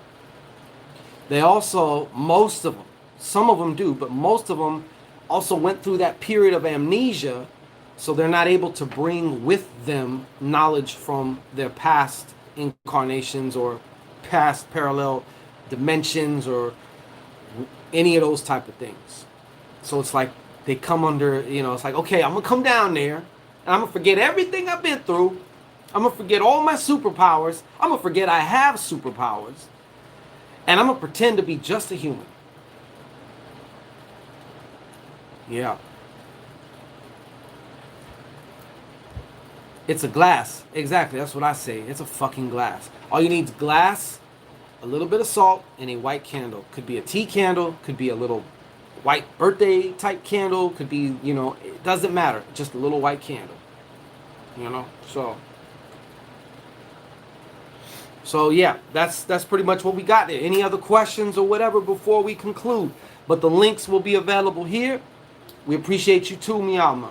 They also, most of them, some of them do, but most of them also went through that period of amnesia, so they're not able to bring with them knowledge from their past incarnations or past parallel dimensions or any of those type of things. So it's like they come under, it's like, okay, I'm gonna come down there and I'm gonna forget everything I've been through. I'm gonna forget all my superpowers. I'm gonna forget I have superpowers, and I'm gonna pretend to be just a human. Yeah. It's a glass. Exactly, that's what I say. It's a fucking glass. All you need is glass, a little bit of salt, and a white candle. Could be a tea candle, could be a little white birthday type candle, could be, it doesn't matter. Just a little white candle. So yeah, that's pretty much what we got there. Any other questions or whatever before we conclude? But the links will be available here. We appreciate you too, Miyama.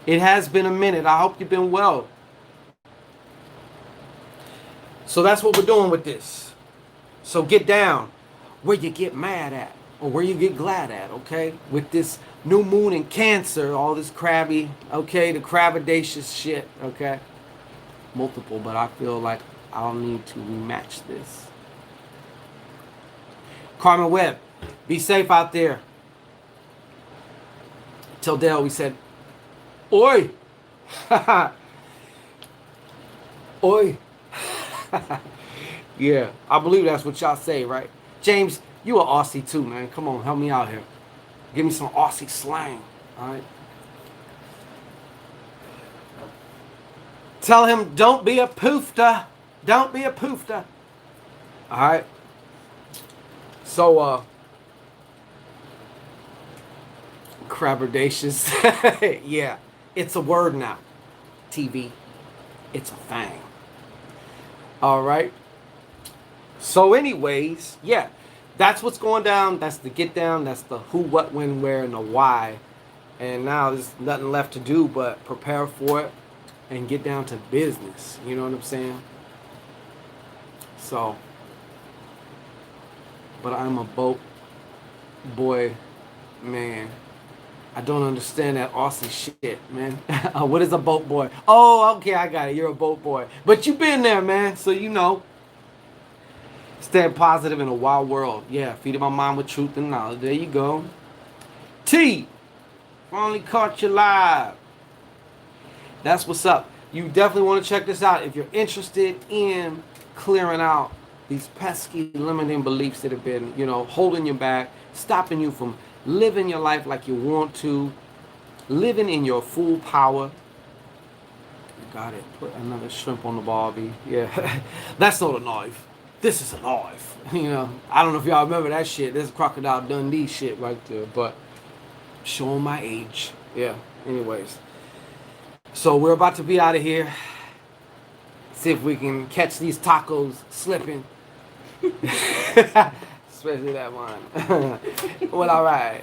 It has been a minute. I hope you've been well. So that's what we're doing with this. So get down where you get mad at or where you get glad at, okay? With this new moon in Cancer, all this crabby, okay? The crabadacious shit, okay? Multiple, but I feel like I'll need to rematch this. Carmen Webb, be safe out there. Till Dale, we said, oi! Oi! Yeah, I believe that's what y'all say, right? James, you an Aussie too, man. Come on, help me out here. Give me some Aussie slang, all right? Tell him, don't be a poofter. Don't be a poofter. All right? So, crabberdacious. Yeah, it's a word now. TV. It's a thing. All right? So anyways, yeah, that's what's going down. That's the get down. That's the who, what, when, where, and the why. And now there's nothing left to do but prepare for it and get down to business. You know what I'm saying? So, but I'm a boat boy, man. I don't understand that Aussie shit, man. What is a boat boy? Oh, okay, I got it. You're a boat boy. But you've been there, man, so you know. Staying positive in a wild world. Yeah, feeding my mind with truth and knowledge. There you go. T, finally caught you live. That's what's up. You definitely want to check this out if you're interested in clearing out these pesky limiting beliefs that have been, holding you back, stopping you from living your life like you want to, living in your full power. Got it. Put another shrimp on the barbie. Yeah, that's not a knife. This is a knife. I don't know if y'all remember that shit. There's Crocodile Dundee shit right there, but showing my age. Yeah, anyways. So we're about to be out of here. See if we can catch these tacos slipping. Especially that one. Well, all right.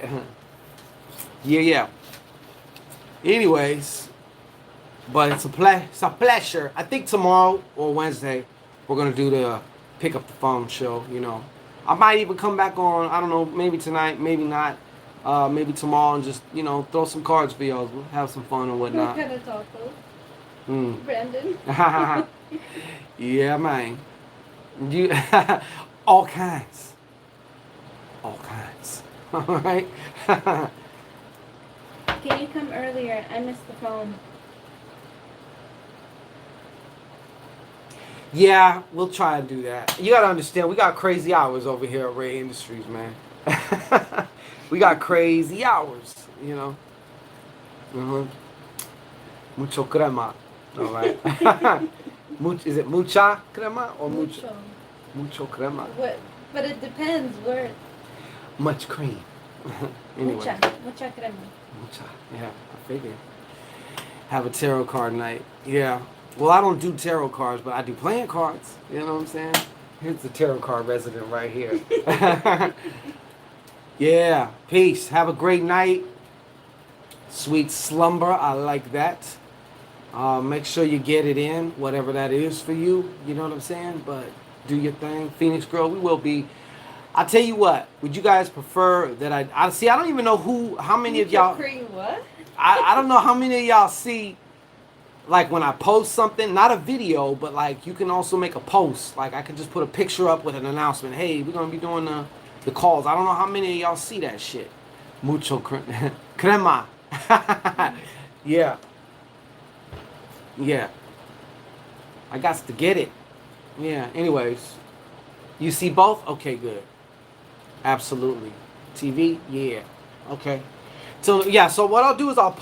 Yeah. Anyways, but it's a pleasure. I think tomorrow or Wednesday we're gonna do the pick up the phone show. You know, I might even come back on. I don't know. Maybe tonight. Maybe not. Maybe tomorrow and just throw some cards for y'all. We'll have some fun and What whatnot. kind of tacos? Mm. Brandon? Yeah, man. You all kinds. All kinds. All right. Can you come earlier? I missed the phone. Yeah, we'll try and do that. You gotta understand, we got crazy hours over here at Ray Industries, man. We got crazy hours, you know. Mucho crema. All right. Is it mucha crema or mucho? Mucho crema. What? But it depends. Where? Much cream. Anyway. Mucha crema. Mucha. Yeah, I figured. Have a tarot card night. Yeah. Well, I don't do tarot cards, but I do playing cards. You know what I'm saying? Here's the tarot card resident right here. Yeah. Peace. Have a great night. Sweet slumber. I like that. Make sure you get it in, whatever that is for you. You know what I'm saying? But do your thing. Phoenix Girl, we will be. I'll tell you what. Would you guys prefer that I see, I don't even know how many of y'all. What? I don't know how many of y'all see, like when I post something, not a video, but like you can also make a post. Like I can just put a picture up with an announcement. Hey, we're going to be doing the calls. I don't know how many of y'all see that shit. Mucho crema. Yeah. Yeah. I got to get it. Yeah. Anyways. You see both? Okay, good. Absolutely. TV? Yeah. Okay. So, yeah. So what I'll do is I'll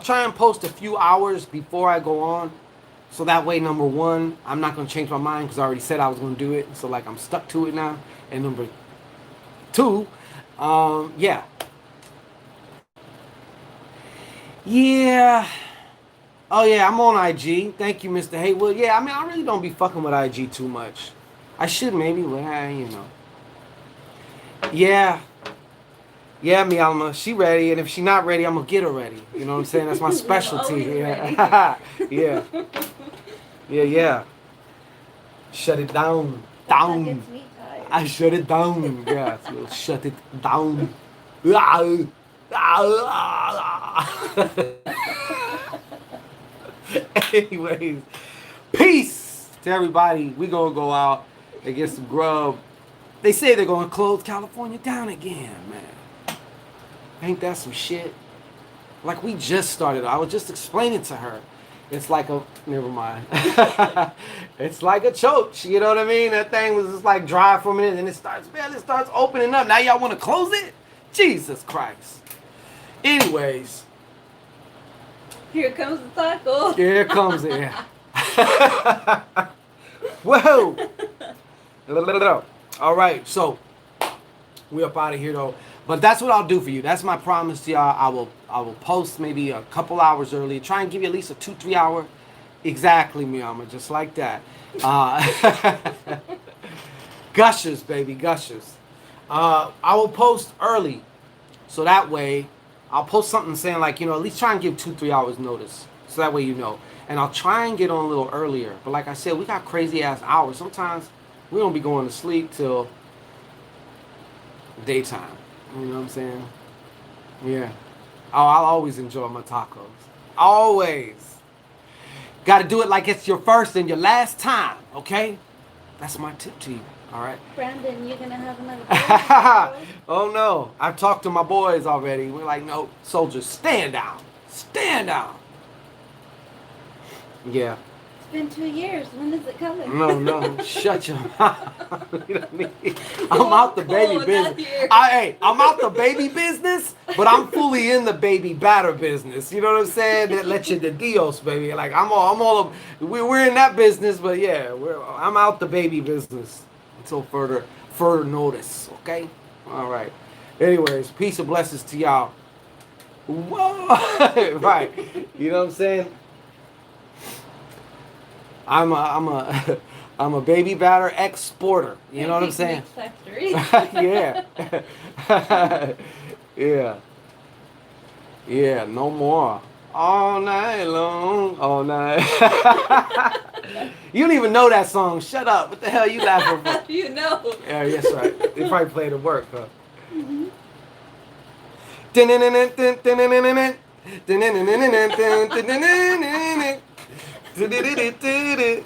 try and post a few hours before I go on. So that way, number one, I'm not going to change my mind because I already said I was going to do it. So, like, I'm stuck to it now. And number two, yeah. Yeah. Oh, yeah, I'm on IG. Thank you, Mr. Haywood. Yeah, I mean, I really don't be fucking with IG too much. I should maybe, but you know. Yeah. Yeah, mi alma. She ready, and if she not ready, I'm going to get her ready. You know what I'm saying? That's my specialty. Yeah. Yeah. Yeah. Shut it down. Down. I shut it down. Yeah, so shut it down. Anyways, peace to everybody. We gonna go out and get some grub. They say they're gonna close California down again, man. Ain't that some shit? Like we just started. I was just explaining to her. It's like never mind. It's like a choke. You know what I mean? That thing was just like dry for a minute, and it starts opening up. Now y'all want to close it? Jesus Christ. Anyways. Here comes the taco. Here comes it. Whoa. All right, so we up out of here though. But that's what I'll do for you. That's my promise to y'all. I will post maybe a couple hours early. Try and give you at least a 2-3 hour. Exactly, Miyama, just like that. Gushers, baby, gushers. I will post early, so that way I'll post something saying like, at least try and give 2-3 hours notice, so that way you know. And I'll try and get on a little earlier. But like I said, we got crazy ass hours. Sometimes we don't be going to sleep till daytime. You know what I'm saying? Yeah. Oh, I'll always enjoy my tacos. Always. Got to do it like it's your first and your last time, okay? That's my tip to you, all right? Brandon, you're going to have another baby? Oh, no. I've talked to my boys already. We're like, no, soldiers, stand down. Stand down. Yeah. It's been 2 years. When is it coming? No. Shut your mouth. You know what I mean? I'm out the baby business. I'm out the baby business, but I'm fully in the baby batter business. You know what I'm saying? That leche de Dios, baby. Like we're in that business, but yeah, I'm out the baby business until further notice. Okay? All right. Anyways, peace and blessings to y'all. Whoa. Right. You know what I'm saying? I'm I'm a baby batter exporter. You know what I'm saying? Factory. Yeah. Yeah. Yeah, no more. All night long. All night. You don't even know that song. Shut up. What the hell you laughing How for? do you know? Yeah, yes, right. They probably played at work, huh? Mhm.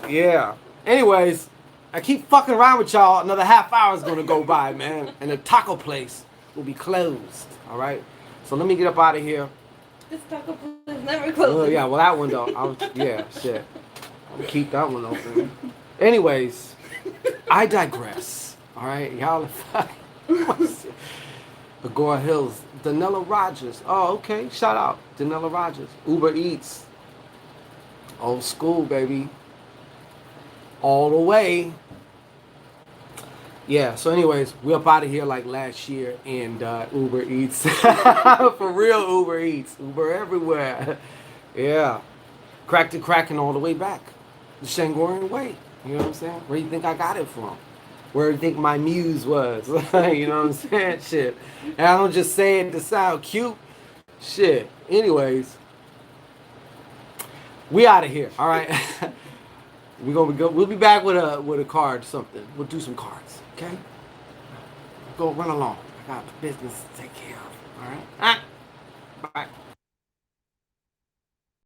Yeah. Anyways, I keep fucking around with y'all. Another half hour is gonna go by, man, and the taco place will be closed. All right. So let me get up out of here. This taco place never closes. Oh yeah, well that one though. Yeah, shit. I'll keep that one open. Anyways, I digress. All right, y'all are fucking. Agora Hills, Danella Rogers. Oh, okay. Shout out, Danella Rogers. Uber Eats. Old school, baby. All the way. Yeah, so anyways, we up out of here like last year and Uber Eats. For real Uber Eats. Uber everywhere. Yeah. Cracked it cracking all the way back. The Shangorian way. You know what I'm saying? Where do you think I got it from? Where do you think my muse was? You know what I'm saying? Shit. And I don't just say it to sound cute. Shit. Anyways, we out of here. All right. We'll be back with a card, something. We'll do some cards. Okay. Go run along. I got business to take care of. All right. Bye.